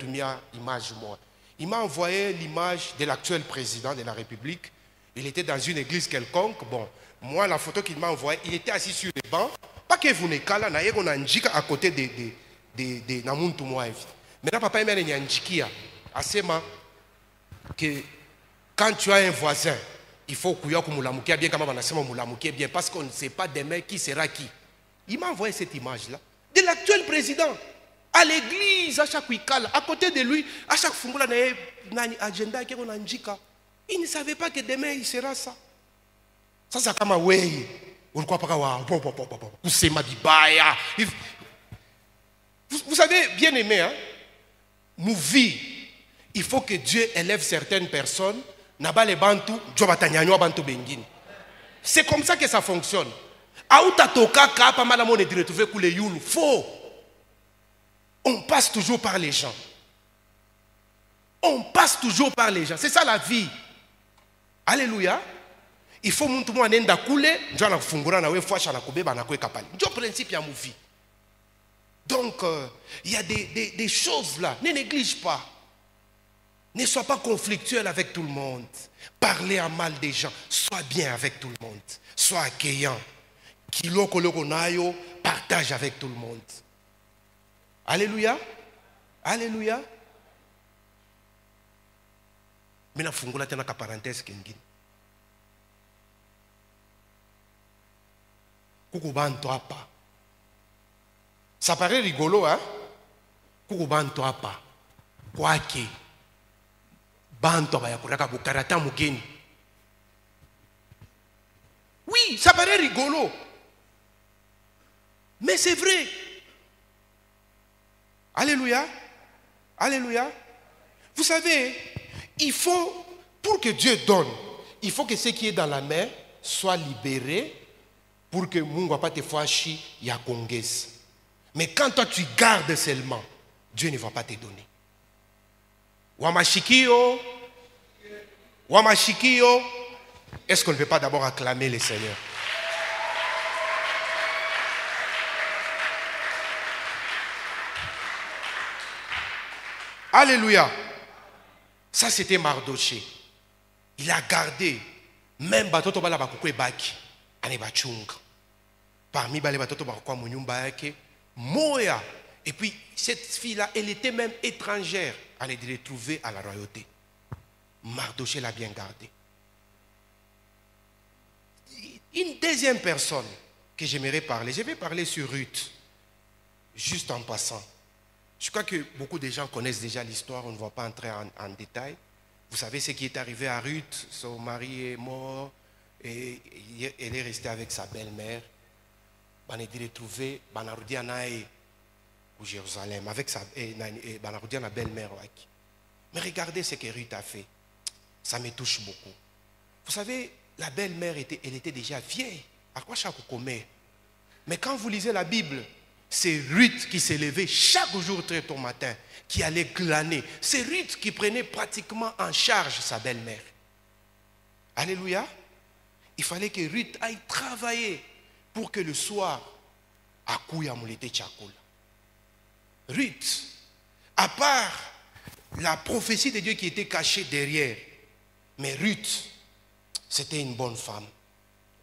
[SPEAKER 2] image moi. Il m'a envoyé l'image de l'actuel président de la République. Il était dans une église quelconque. Bon, moi, la photo qu'il m'a envoyée, il était assis sur les bancs. Pas que vous n'êtes là, on a un jika à côté de Namuntu moi. Maintenant, papa m'a une jika, assez que quand tu as un voisin, il faut que tu bien comme bien parce qu'on ne sait pas demain qui sera qui. Il m'a envoyé cette image-là de l'actuel président à l'église, à chaque week-end, à côté de lui, à chaque fois agenda il ne savait pas que demain il sera ça. Ça c'est comme ouais. Vous savez, bien aimé, hein? Nous vivons. Il faut que Dieu élève certaines personnes. C'est comme ça que ça fonctionne. Faux. On passe toujours par les gens. On passe toujours par les gens. C'est ça la vie. Alléluia. Il faut que tout le monde ait donc, il y a des choses là. Ne néglige pas. Ne sois pas conflictuel avec tout le monde. Parlez à mal des gens. Sois bien avec tout le monde. Sois accueillant. Partage avec tout le monde. Alléluia. Alléluia. Maintenant, fungula tena ka parenthèse kengine. Kukubanto apa. Ça paraît rigolo, hein? Kukubanto apa. Kwake. Banto ba yakuraka bukarata mugeni. Oui, ça paraît rigolo. Mais c'est vrai. Alléluia. Alléluia. Vous savez, il faut, pour que Dieu donne, il faut que ce qui est dans la main soit libéré pour que Mungu va pas te fashi ya kongesi. Mais quand toi tu gardes seulement, Dieu ne va pas te donner. Wamashikio, Wamashikio, est-ce qu'on ne peut pas d'abord acclamer le Seigneur? Alléluia. Ça c'était Mardoché. Il a gardé même batoto bala bakukwe baki ane bachunga. Parmi bale batoto bakukwa munyumba yake moya. Et puis cette fille-là, elle était même étrangère. Elle est retrouvée à la royauté. Mardoché l'a bien gardée. Une deuxième personne que j'aimerais parler, je vais parler sur Ruth, juste en passant. Je crois que beaucoup de gens connaissent déjà l'histoire, on ne va pas entrer en détail. Vous savez ce qui est arrivé à Ruth? Son mari est mort et elle est restée avec sa belle-mère. On est retrouvé au Jérusalem avec sa belle-mère. Mais regardez ce que Ruth a fait. Ça me touche beaucoup. Vous savez, la belle-mère elle était déjà vieille. À quoi chaque commet? Mais quand vous lisez la Bible, c'est Ruth qui s'est levée chaque jour très tôt matin, qui allait glaner. C'est Ruth qui prenait pratiquement en charge sa belle-mère. Alléluia. Il fallait que Ruth aille travailler pour que le soir, akuya moulete chakula. Ruth, à part la prophétie de Dieu qui était cachée derrière, mais Ruth, c'était une bonne femme.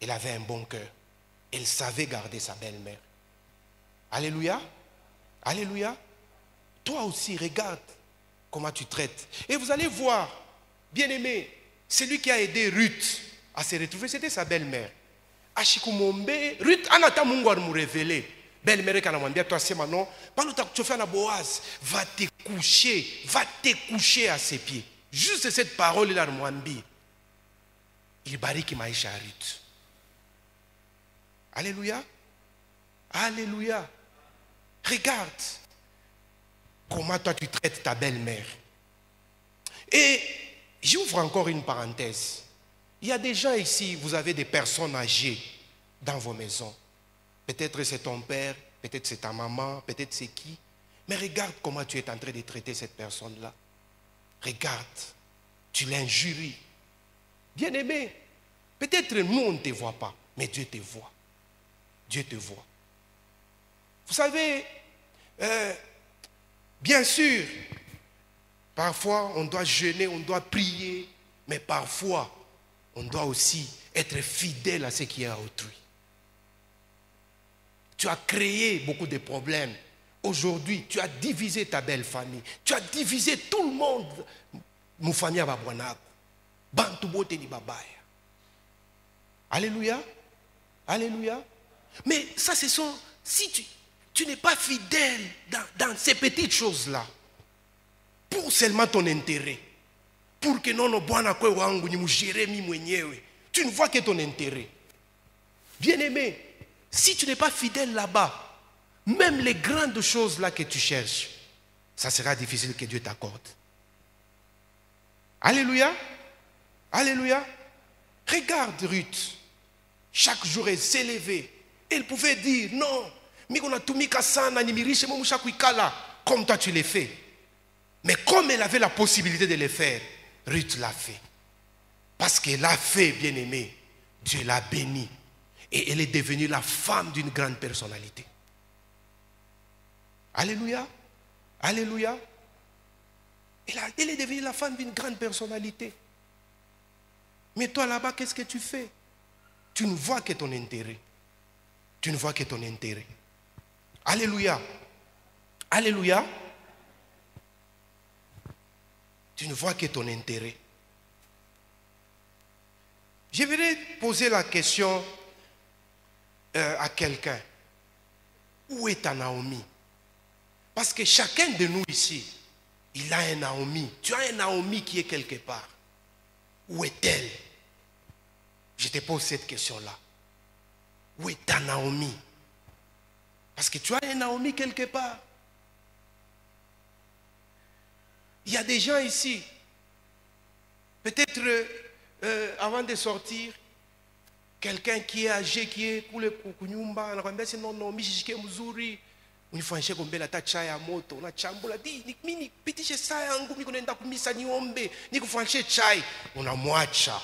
[SPEAKER 2] Elle avait un bon cœur. Elle savait garder sa belle-mère. Alléluia. Alléluia. Toi aussi, regarde comment tu traites. Et vous allez voir, bien-aimé, celui qui a aidé Ruth à se retrouver, c'était sa belle-mère. Ashikumombe, Ruth, anata Mungu a nous révélé. Belle-mère, quand on dit, toi, c'est maintenant, pendant que tu fais la Boaz, va te coucher à ses pieds. Juste cette parole, il a dit, il bariki maisha Ruth. Alléluia. Alléluia. Regarde comment toi tu traites ta belle-mère. Et j'ouvre encore une parenthèse. Il y a des gens ici, vous avez des personnes âgées dans vos maisons. Peut-être c'est ton père, peut-être c'est ta maman, peut-être c'est qui. Mais regarde comment tu es en train de traiter cette personne-là. Regarde, tu l'injuries. Bien-aimé, peut-être nous on ne te voit pas, mais Dieu te voit. Dieu te voit. Vous savez, bien sûr, parfois on doit jeûner, on doit prier, mais parfois on doit aussi être fidèle à ce qui est à autrui. Tu as créé beaucoup de problèmes. Aujourd'hui, tu as divisé ta belle famille. Tu as divisé tout le monde. Alléluia. Alléluia. Mais ça, ce sont... Si tu n'es pas fidèle dans ces petites choses-là, pour seulement ton intérêt, pour que non, tu ne vois que ton intérêt. Bien-aimé, si tu n'es pas fidèle là-bas, même les grandes choses là que tu cherches, ça sera difficile que Dieu t'accorde. Alléluia. Alléluia. Regarde Ruth. Chaque jour, elle s'est levée. Elle pouvait dire, non, comme toi tu l'as fait. Mais comme elle avait la possibilité de le faire, Ruth l'a fait. Parce qu'elle l'a fait, bien-aimé, Dieu l'a bénie. Et elle est devenue la femme d'une grande personnalité. Alléluia. Alléluia. Elle est devenue la femme d'une grande personnalité. Mais toi là-bas, qu'est-ce que tu fais? Tu ne vois que ton intérêt. Tu ne vois que ton intérêt. Alléluia. Alléluia. Tu ne vois que ton intérêt. Je voudrais poser la question à quelqu'un. Où est ta Naomi? Parce que chacun de nous ici, il a un Naomi. Tu as un Naomi qui est quelque part. Où est-elle? Je te pose cette question-là. Où est ta Naomi? Parce que tu as un Naomi quelque part. Il y a des gens ici, peut-être avant de sortir, quelqu'un qui est âgé, qui est pour le kunyumba, c'est non, non, mishishike muzuri, unifanishe gombela ta chai ya moto, una chambula di, mini pitishe saa yangu miko nenda kumisa niombe, nikufanishe chai, unamwacha,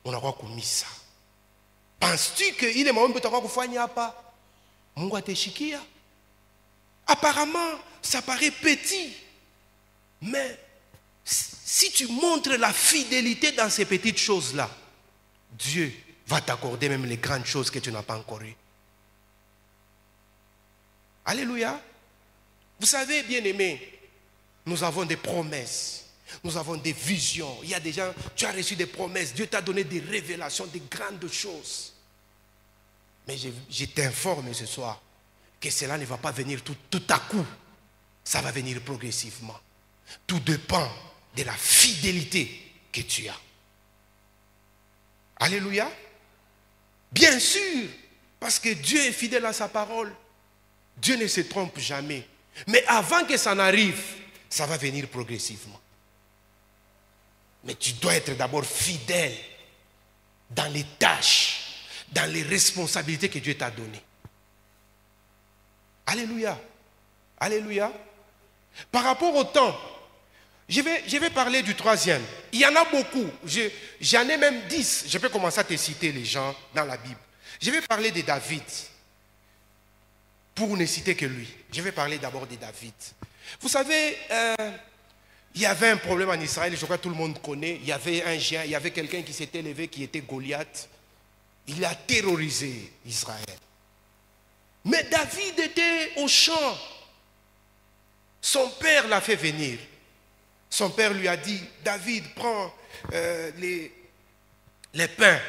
[SPEAKER 2] unakuwa kumisa. Penses-tu que ile maombi utakuwa kufanya hapa? Mungu ateshikia? Apparemment, ça paraît petit. Mais si tu montres la fidélité dans ces petites choses-là, Dieu va t'accorder même les grandes choses que tu n'as pas encore eues. Alléluia. Vous savez, bien-aimés, nous avons des promesses. Nous avons des visions. Il y a des gens, tu as reçu des promesses. Dieu t'a donné des révélations, des grandes choses. Mais je t'informe ce soir que cela ne va pas venir tout à coup. Ça va venir progressivement. Tout dépend de la fidélité que tu as. Alléluia. Bien sûr, parce que Dieu est fidèle à sa parole. Dieu ne se trompe jamais. Mais avant que ça n'arrive, ça va venir progressivement. Mais tu dois être d'abord fidèle dans les tâches, dans les responsabilités que Dieu t'a données. Alléluia. Alléluia. Par rapport au temps, je vais parler du troisième. Il y en a beaucoup. J'en ai même 10. Je peux commencer à te citer les gens dans la Bible. Je vais parler de David. Pour ne citer que lui. Je vais parler d'abord de David. Vous savez, il y avait un problème en Israël, je crois que tout le monde connaît. Il y avait un géant, il y avait quelqu'un qui s'était levé, qui était Goliath. Il a terrorisé Israël. Mais David était au champ. Son père l'a fait venir. Son père lui a dit, David, prends les pains,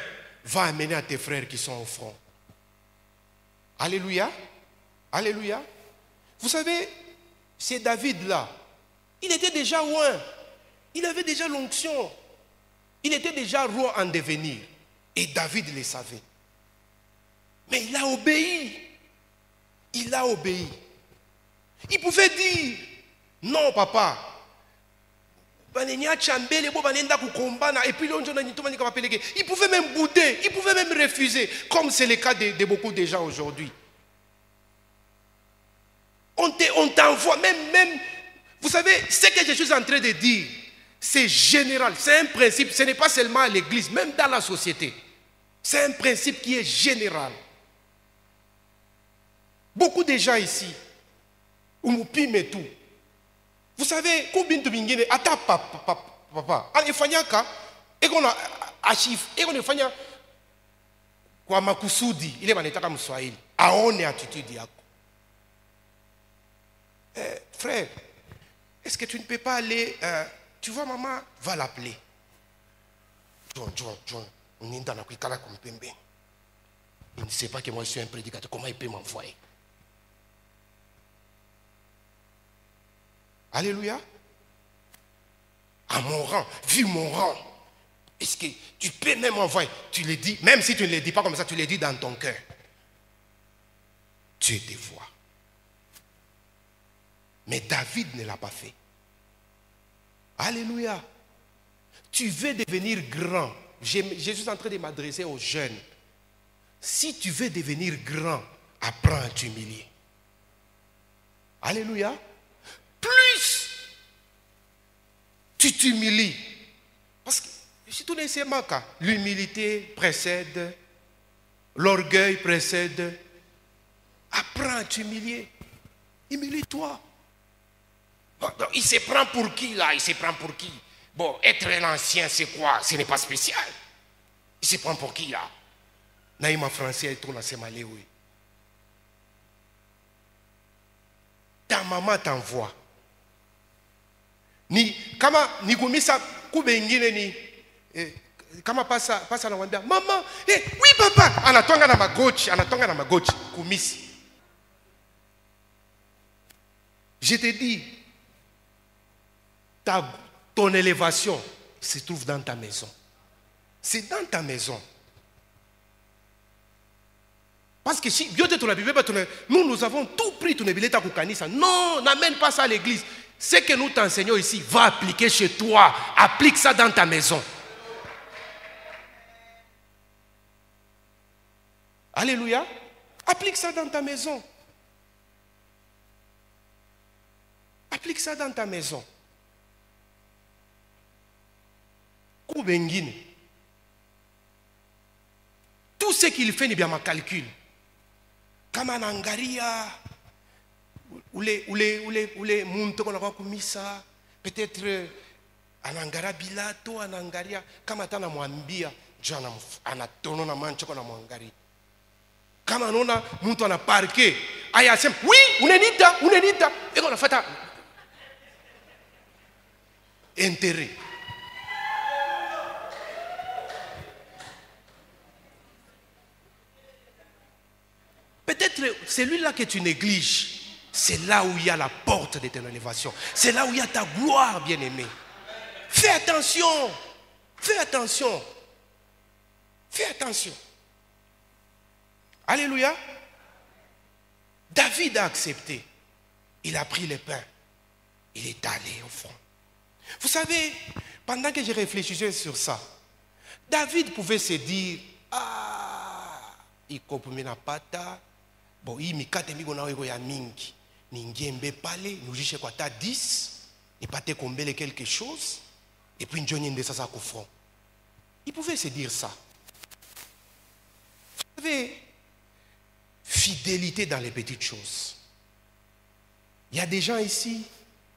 [SPEAKER 2] va amener à tes frères qui sont au front. Alléluia. Alléluia. Vous savez, c'est David-là. Il était déjà loin. Il avait déjà l'onction. Il était déjà roi en devenir. Et David le savait. Mais il a obéi. Il a obéi. Il pouvait dire, non papa. Il pouvait même bouder. Il pouvait même refuser. Comme c'est le cas de beaucoup de gens aujourd'hui. On t'envoie, même, vous savez, ce que je suis en train de dire, c'est général, c'est un principe, ce n'est pas seulement à l'église, même dans la société. C'est un principe qui est général. Beaucoup de gens ici, vous savez, papa, kwa makusudi ile banataka mswahili aone attitude yako. Frère, est-ce que tu ne peux pas aller, tu vois maman, va l'appeler. John, il ne sait pas que moi je suis un prédicateur, comment il peut m'envoyer? Alléluia. À mon rang, vu mon rang, est-ce que tu peux même envoyer? Tu le dis, même si tu ne le dis pas comme ça, tu le dis dans ton cœur. Dieu te voit. Mais David ne l'a pas fait. Alléluia. Tu veux devenir grand. Je suis en train de m'adresser aux jeunes. Si tu veux devenir grand, apprends à t'humilier. Alléluia. Plus tu t'humilies. Parce que si tout n'est pas l'humilité précède, l'orgueil précède. Apprends à t'humilier. Humilie-toi. Bon, il se prend pour qui là? Il se prend pour qui? Bon, être un ancien, c'est quoi? Ce n'est pas spécial. Il se prend pour qui là? Naïma français et tout, c'est malé, oui. Ta maman t'envoie. Ni, kama ni kumisa kubengine ni, kama pasa na wambia, maman, oui papa, anatonga na magochi, kumisi. Je te dis, ton élévation se trouve dans ta maison. C'est dans ta maison. Parce que si Dieu te l'a Bible, nous avons tout pris ton ébilité à Koukanisa. Non, n'amène pas ça à l'église. Ce que nous t'enseignons ici, va appliquer chez toi. Applique ça dans ta maison. Alléluia. Applique ça dans ta maison. Applique ça dans ta maison. Koubengine. Tout ce qu'il fait n'est bien ma calcul. Comme en Angaria, ou les montes qu'on a kumisa, peut-être en Angara bilato, en Angaria, comme à Tana Mwambia, John Anatono na mancho qu'on a Mwangari. Comme on a monté on a parqué, Ayasem, oui, unenita, et qu'on a fait un intérêt. Peut-être celui-là que tu négliges, c'est là où il y a la porte de ton élévation. C'est là où il y a ta gloire, bien-aimé. Fais attention. Fais attention. Fais attention. Alléluia. David a accepté. Il a pris le pain. Il est allé au front. Vous savez, pendant que je réfléchissais sur ça, David pouvait se dire, il coupe mina pata, bon, il mikate migo na wego ya mingi, ningembe pale, nous jiche kwa ta 10, il pate combele quelque chose, et puis njoni nde sasa au front. Il pouvait se dire ça. Vous savez, fidélité dans les petites choses. Il y a des gens ici,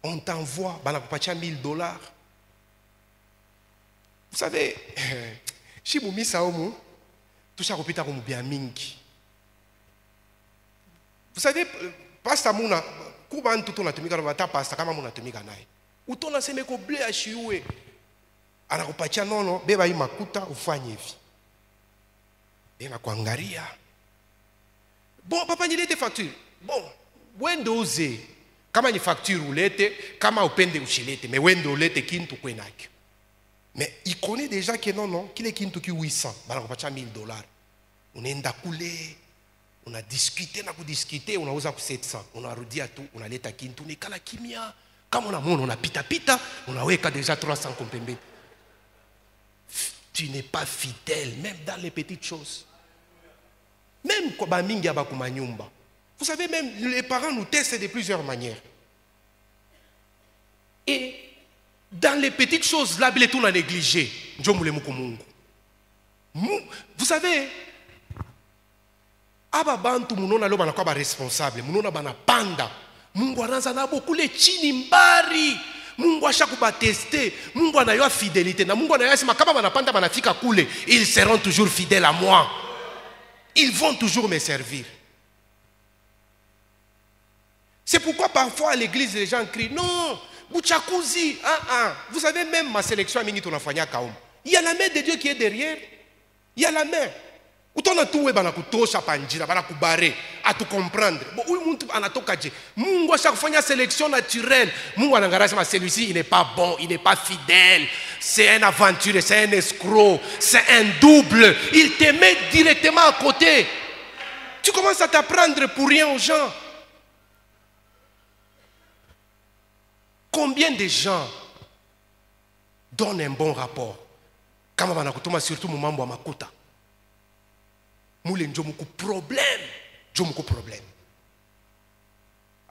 [SPEAKER 2] on t'envoie, $1000. Vous savez, si vous mettez ça au mot, tout ça répète comme bien mingi. Vous savez, pasta muna, kuban tout on a tumika na pasta kama muna tumika naye. Utona sema ko blé a chiwe. Anakupatia nono, beba hii makuta ufanye hivi. Ena kuangalia. Bon, papa nilete facture. Bon, wende uze. Kama ni facture ulete, kama upende ushilete, mais wende ulete kintu kwenaki. Mais il connaît déjà que non, qu'il est kintu ki 800, bala kupatia $1000. Unaenda kule, on a discuté, on a uza ku 700, on a rudia tu, on a leta kintu, on kala kimia. Kama on a pita, on a weka déjà 300 kompembe. Tu n'es pas fidèle, même dans les petites choses. Même quand bamingi abakuma nyumba. Vous savez, même les parents nous testent de plusieurs manières. Et dans les petites choses, là, tout a négligé. Vous savez, ababantu munona loba na kwa responsable, munona bana panda. Mungu anaanza na beaucoup le chini mbari. Mungu ashakubateste, Mungu anayoa fidélité. Na Mungu anayoa sema kama banapanda banafika kule, ils seront toujours fidèles à moi. Ils vont toujours me servir. C'est pourquoi parfois à l'église les gens crient non, Bouchakuzi, Vous savez même ma sélection mingi tunafanya kaum. Il y a la main de Dieu qui est derrière. Il y a la main. Utona tuwe bana kutosha panjira bana kubare à tout comprendre. Bon huyu muntu anatoka je. Mungu ashakufanya sélection naturelle. Mungu anangalia sema celui-ci il n'est pas bon, il n'est pas fidèle. C'est un aventurier, c'est un escroc, c'est un double. Il te met directement à côté. Tu commences à t'apprendre pour rien aux gens. Combien de gens donnent un bon rapport? Kama banakutuma surtout mu mambo ya makuta. Moule njo muku problème. Njo muku problème.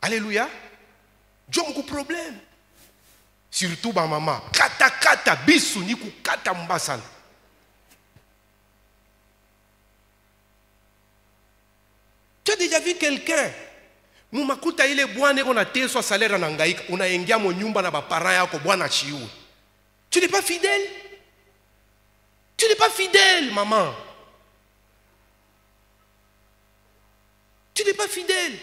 [SPEAKER 2] Alléluia. Njo muku problème. Surtout ba maman. Kata bisu ni ku kata mbasana. Tu as déjà vu quelqu'un mumakuta ile bwana iko na teso salaire anangaika unaingia mo nyumba na baparents yako bwana chiu. Tu n'es pas fidèle? Tu n'es pas fidèle, maman. Tu n'es pas fidèle.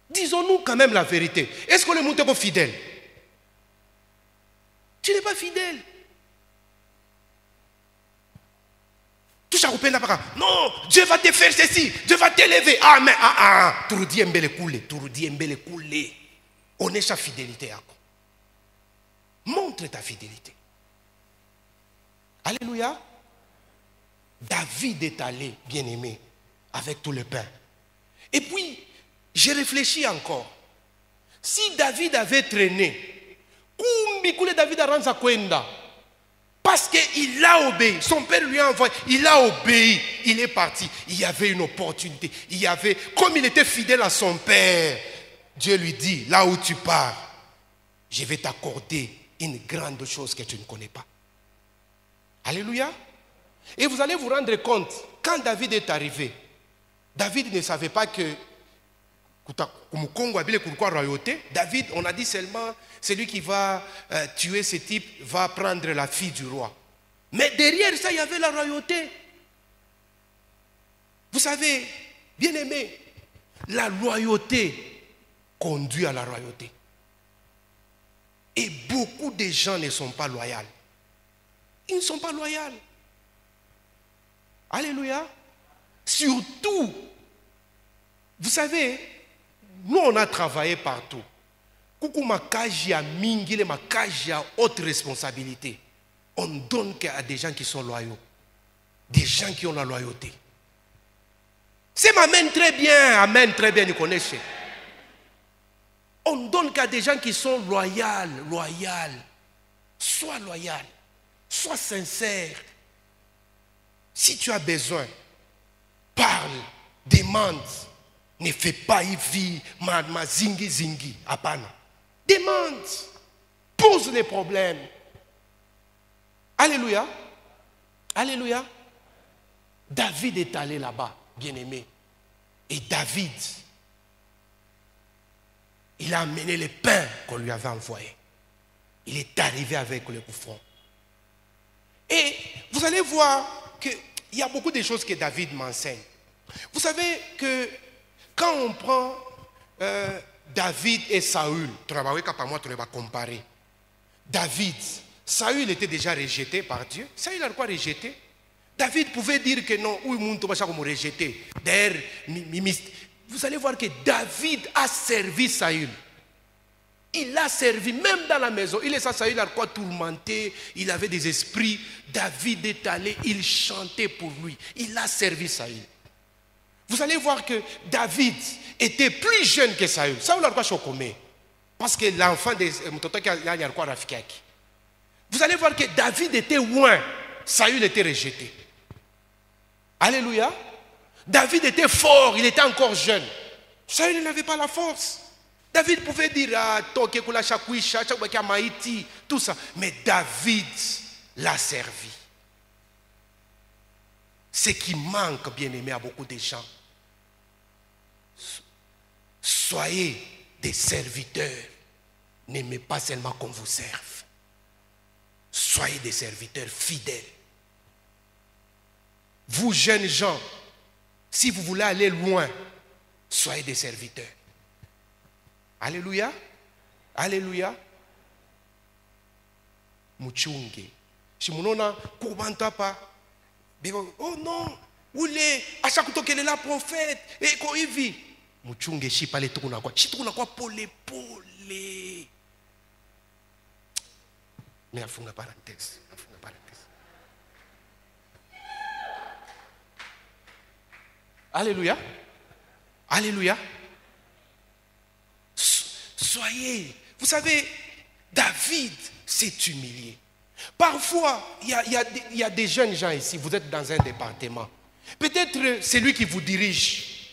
[SPEAKER 2] Disons-nous quand même la vérité. Est-ce que le monde est fidèle? Tu n'es pas fidèle. Non, Dieu va te faire ceci, Dieu va t'élever. Ah, mais Tourdi mbele koule. On est sa fidélité. Montre ta fidélité. Alléluia. David est allé, bien aimé, avec tout le pain. Et puis, j'ai réfléchi encore. Si David avait traîné, David a rendu sa kwenda. Parce qu'il a obéi. Son père lui a envoyé. Il a obéi. Il est parti. Il y avait une opportunité. Comme il était fidèle à son père, Dieu lui dit, là où tu pars, je vais t'accorder une grande chose que tu ne connais pas. Alléluia. Et vous allez vous rendre compte, quand David est arrivé, David ne savait pas que David, on a dit seulement, celui qui va tuer ce type va prendre la fille du roi. Mais derrière ça, il y avait la royauté. Vous savez, bien aimé, la loyauté conduit à la royauté. Et beaucoup de gens ne sont pas loyaux. Ils ne sont pas loyaux. Alléluia. Surtout, vous savez, nous on a travaillé partout. Coucou makaji a mingile makaji a haute responsabilité. on donne qu'à des gens qui sont loyaux. Des gens qui ont la loyauté. C'est m'amène très bien, vous connaissez. On donne qu'à des gens qui sont loyaux. Sois loyal, sois sincère. Si tu as besoin, parle, demande. Ne fais pas ici, ma zingi, apana. Demande, pose les problèmes. Alléluia. Alléluia. David est allé là-bas, bien-aimé. Et David, il a amené les pains qu'on lui avait envoyés. Il est arrivé avec le bouffon. Et vous allez voir qu'il y a beaucoup de choses que David m'enseigne. Vous savez que quand on prend David et Saül, tu vas comparer. David, Saül était déjà rejeté par Dieu. Saül a quoi rejeté? David pouvait dire que non, oui, mon toba me rejeter. D'ailleurs, vous allez voir que David a servi Saül. Il l'a servi, même dans la maison. Il est ça, Saül a quoi tourmenté. Il avait des esprits. David est allé, il chantait pour lui. Il a servi Saül. Vous allez voir que David était plus jeune que Saül. Saül a quoi chocomer. Parce que l'enfant de vous allez voir que David était loin. Saül était rejeté. Alléluia. David était fort, il était encore jeune. Saül n'avait pas la force. David pouvait dire tout ça. Mais David l'a servi. Ce qui manque, bien aimé, à beaucoup de gens. Soyez des serviteurs. N'aimez pas seulement qu'on vous serve. Soyez des serviteurs fidèles. Vous jeunes gens, si vous voulez aller loin, soyez des serviteurs. Alléluia. Alléluia. Muchunge. Si mon nom kubanta pas. Oh non. Oulé. À chaque fois qu'elle est la prophète. Et qu'on y vit. Muchunge si pas les tourna quoi. Si tourna quoi pour les. Mais il faut une parenthèse. Alléluia. Alléluia. Soyez. Vous savez, David s'est humilié. Parfois, il y a des jeunes gens ici. Vous êtes dans un département. Peut-être c'est lui qui vous dirige.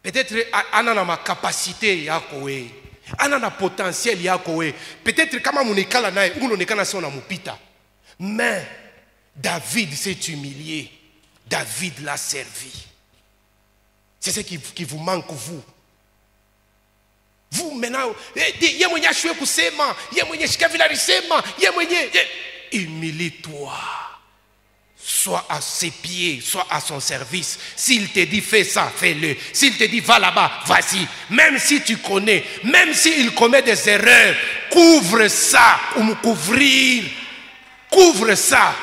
[SPEAKER 2] Peut-être Anna ma capacité yakowe. Anna na potentiel yakowe. Peut-être kama munekala nae uno nekana sona mupita. Mais David s'est humilié. David l'a servi. C'est ce qui vous manque, vous. Vous, maintenant, humilie-toi. Sois à ses pieds, sois à son service. S'il te dit fais ça, fais-le. S'il te dit va là-bas, vas-y. Même si tu connais, même s'il commet des erreurs, couvre ça ou me couvrir. Couvre ça.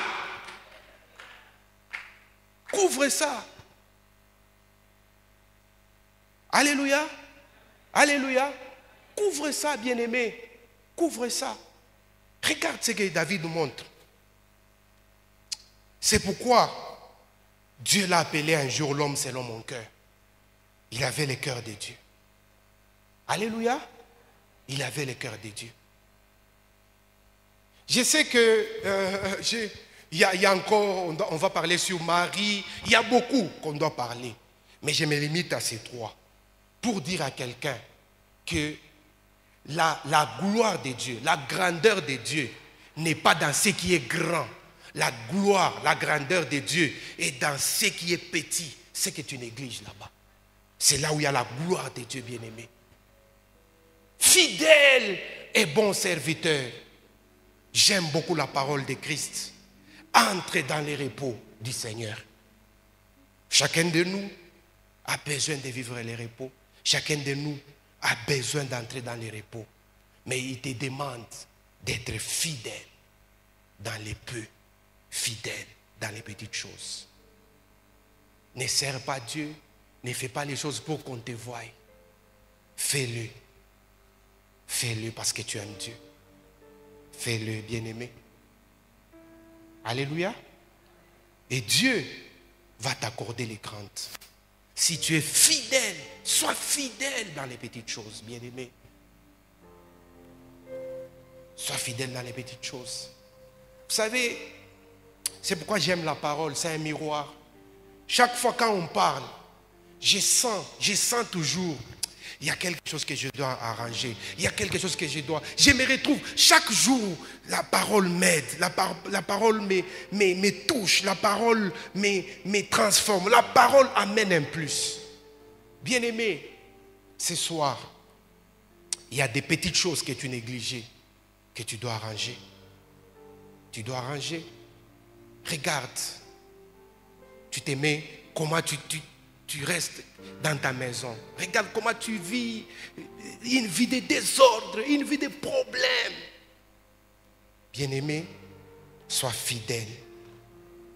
[SPEAKER 2] Couvre ça. Alléluia. Alléluia. Couvre ça, bien-aimé. Couvre ça. Regarde ce que David nous montre. C'est pourquoi Dieu l'a appelé un jour l'homme selon mon cœur. Il avait le cœur de Dieu. Alléluia. Il avait le cœur de Dieu. Je sais que il y a encore, on va parler sur Marie. Il y a beaucoup qu'on doit parler. Mais je me limite à ces trois. Pour dire à quelqu'un que la gloire de Dieu, la grandeur de Dieu n'est pas dans ce qui est grand. La gloire, la grandeur de Dieu est dans ce qui est petit, ce que tu négliges là-bas. C'est là où il y a la gloire de Dieu, bien-aimé. Fidèle et bon serviteur. J'aime beaucoup la parole de Christ. Entre dans les repos du Seigneur. Chacun de nous a besoin de vivre les repos. Chacun de nous a besoin d'entrer dans les repos. Mais il te demande d'être fidèle dans les peu, fidèle dans les petites choses. Ne sers pas Dieu, ne fais pas les choses pour qu'on te voie. Fais-le. Fais-le parce que tu aimes Dieu. Fais-le, bien-aimé. Alléluia. Et Dieu va t'accorder les grandes. Si tu es fidèle, sois fidèle dans les petites choses, bien-aimé. Sois fidèle dans les petites choses. Vous savez, c'est pourquoi j'aime la parole, c'est un miroir. Chaque fois quand on parle, je sens toujours, il y a quelque chose que je dois arranger. Il y a quelque chose que je me retrouve. Chaque jour, la parole m'aide. La parole me touche. La parole me transforme. La parole amène un plus. Bien-aimé, ce soir, il y a des petites choses que tu négligeais, que tu dois arranger. Tu dois arranger. Regarde. Tu t'aimais, comment tu restes dans ta maison. Regarde comment tu vis une vie de désordre, une vie de problèmes. Bien-aimé, sois fidèle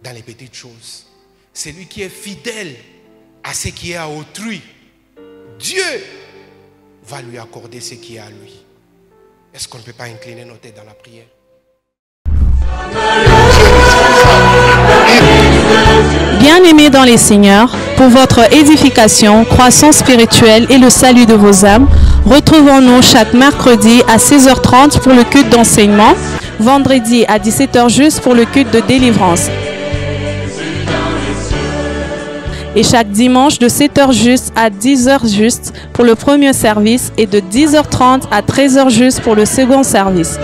[SPEAKER 2] dans les petites choses. Celui qui est fidèle à ce qui est à autrui, Dieu va lui accorder ce qui est à lui. Est-ce qu'on ne peut pas incliner nos têtes dans la prière?
[SPEAKER 1] Bien-aimés dans les Seigneurs, pour votre édification, croissance spirituelle et le salut de vos âmes, retrouvons-nous chaque mercredi à 16h30 pour le culte d'enseignement, vendredi à 17h juste pour le culte de délivrance, et chaque dimanche de 7h juste à 10h juste pour le premier service et de 10h30 à 13h juste pour le second service.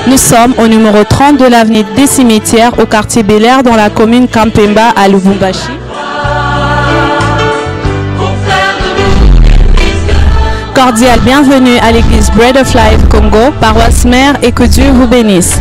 [SPEAKER 1] Nous sommes au numéro 30 de l'avenue des Cimetières au quartier Bel-Air dans la commune Kampemba à Lubumbashi. Cordial bienvenue à l'église Bread of Life Congo, paroisse mère, et que Dieu vous bénisse.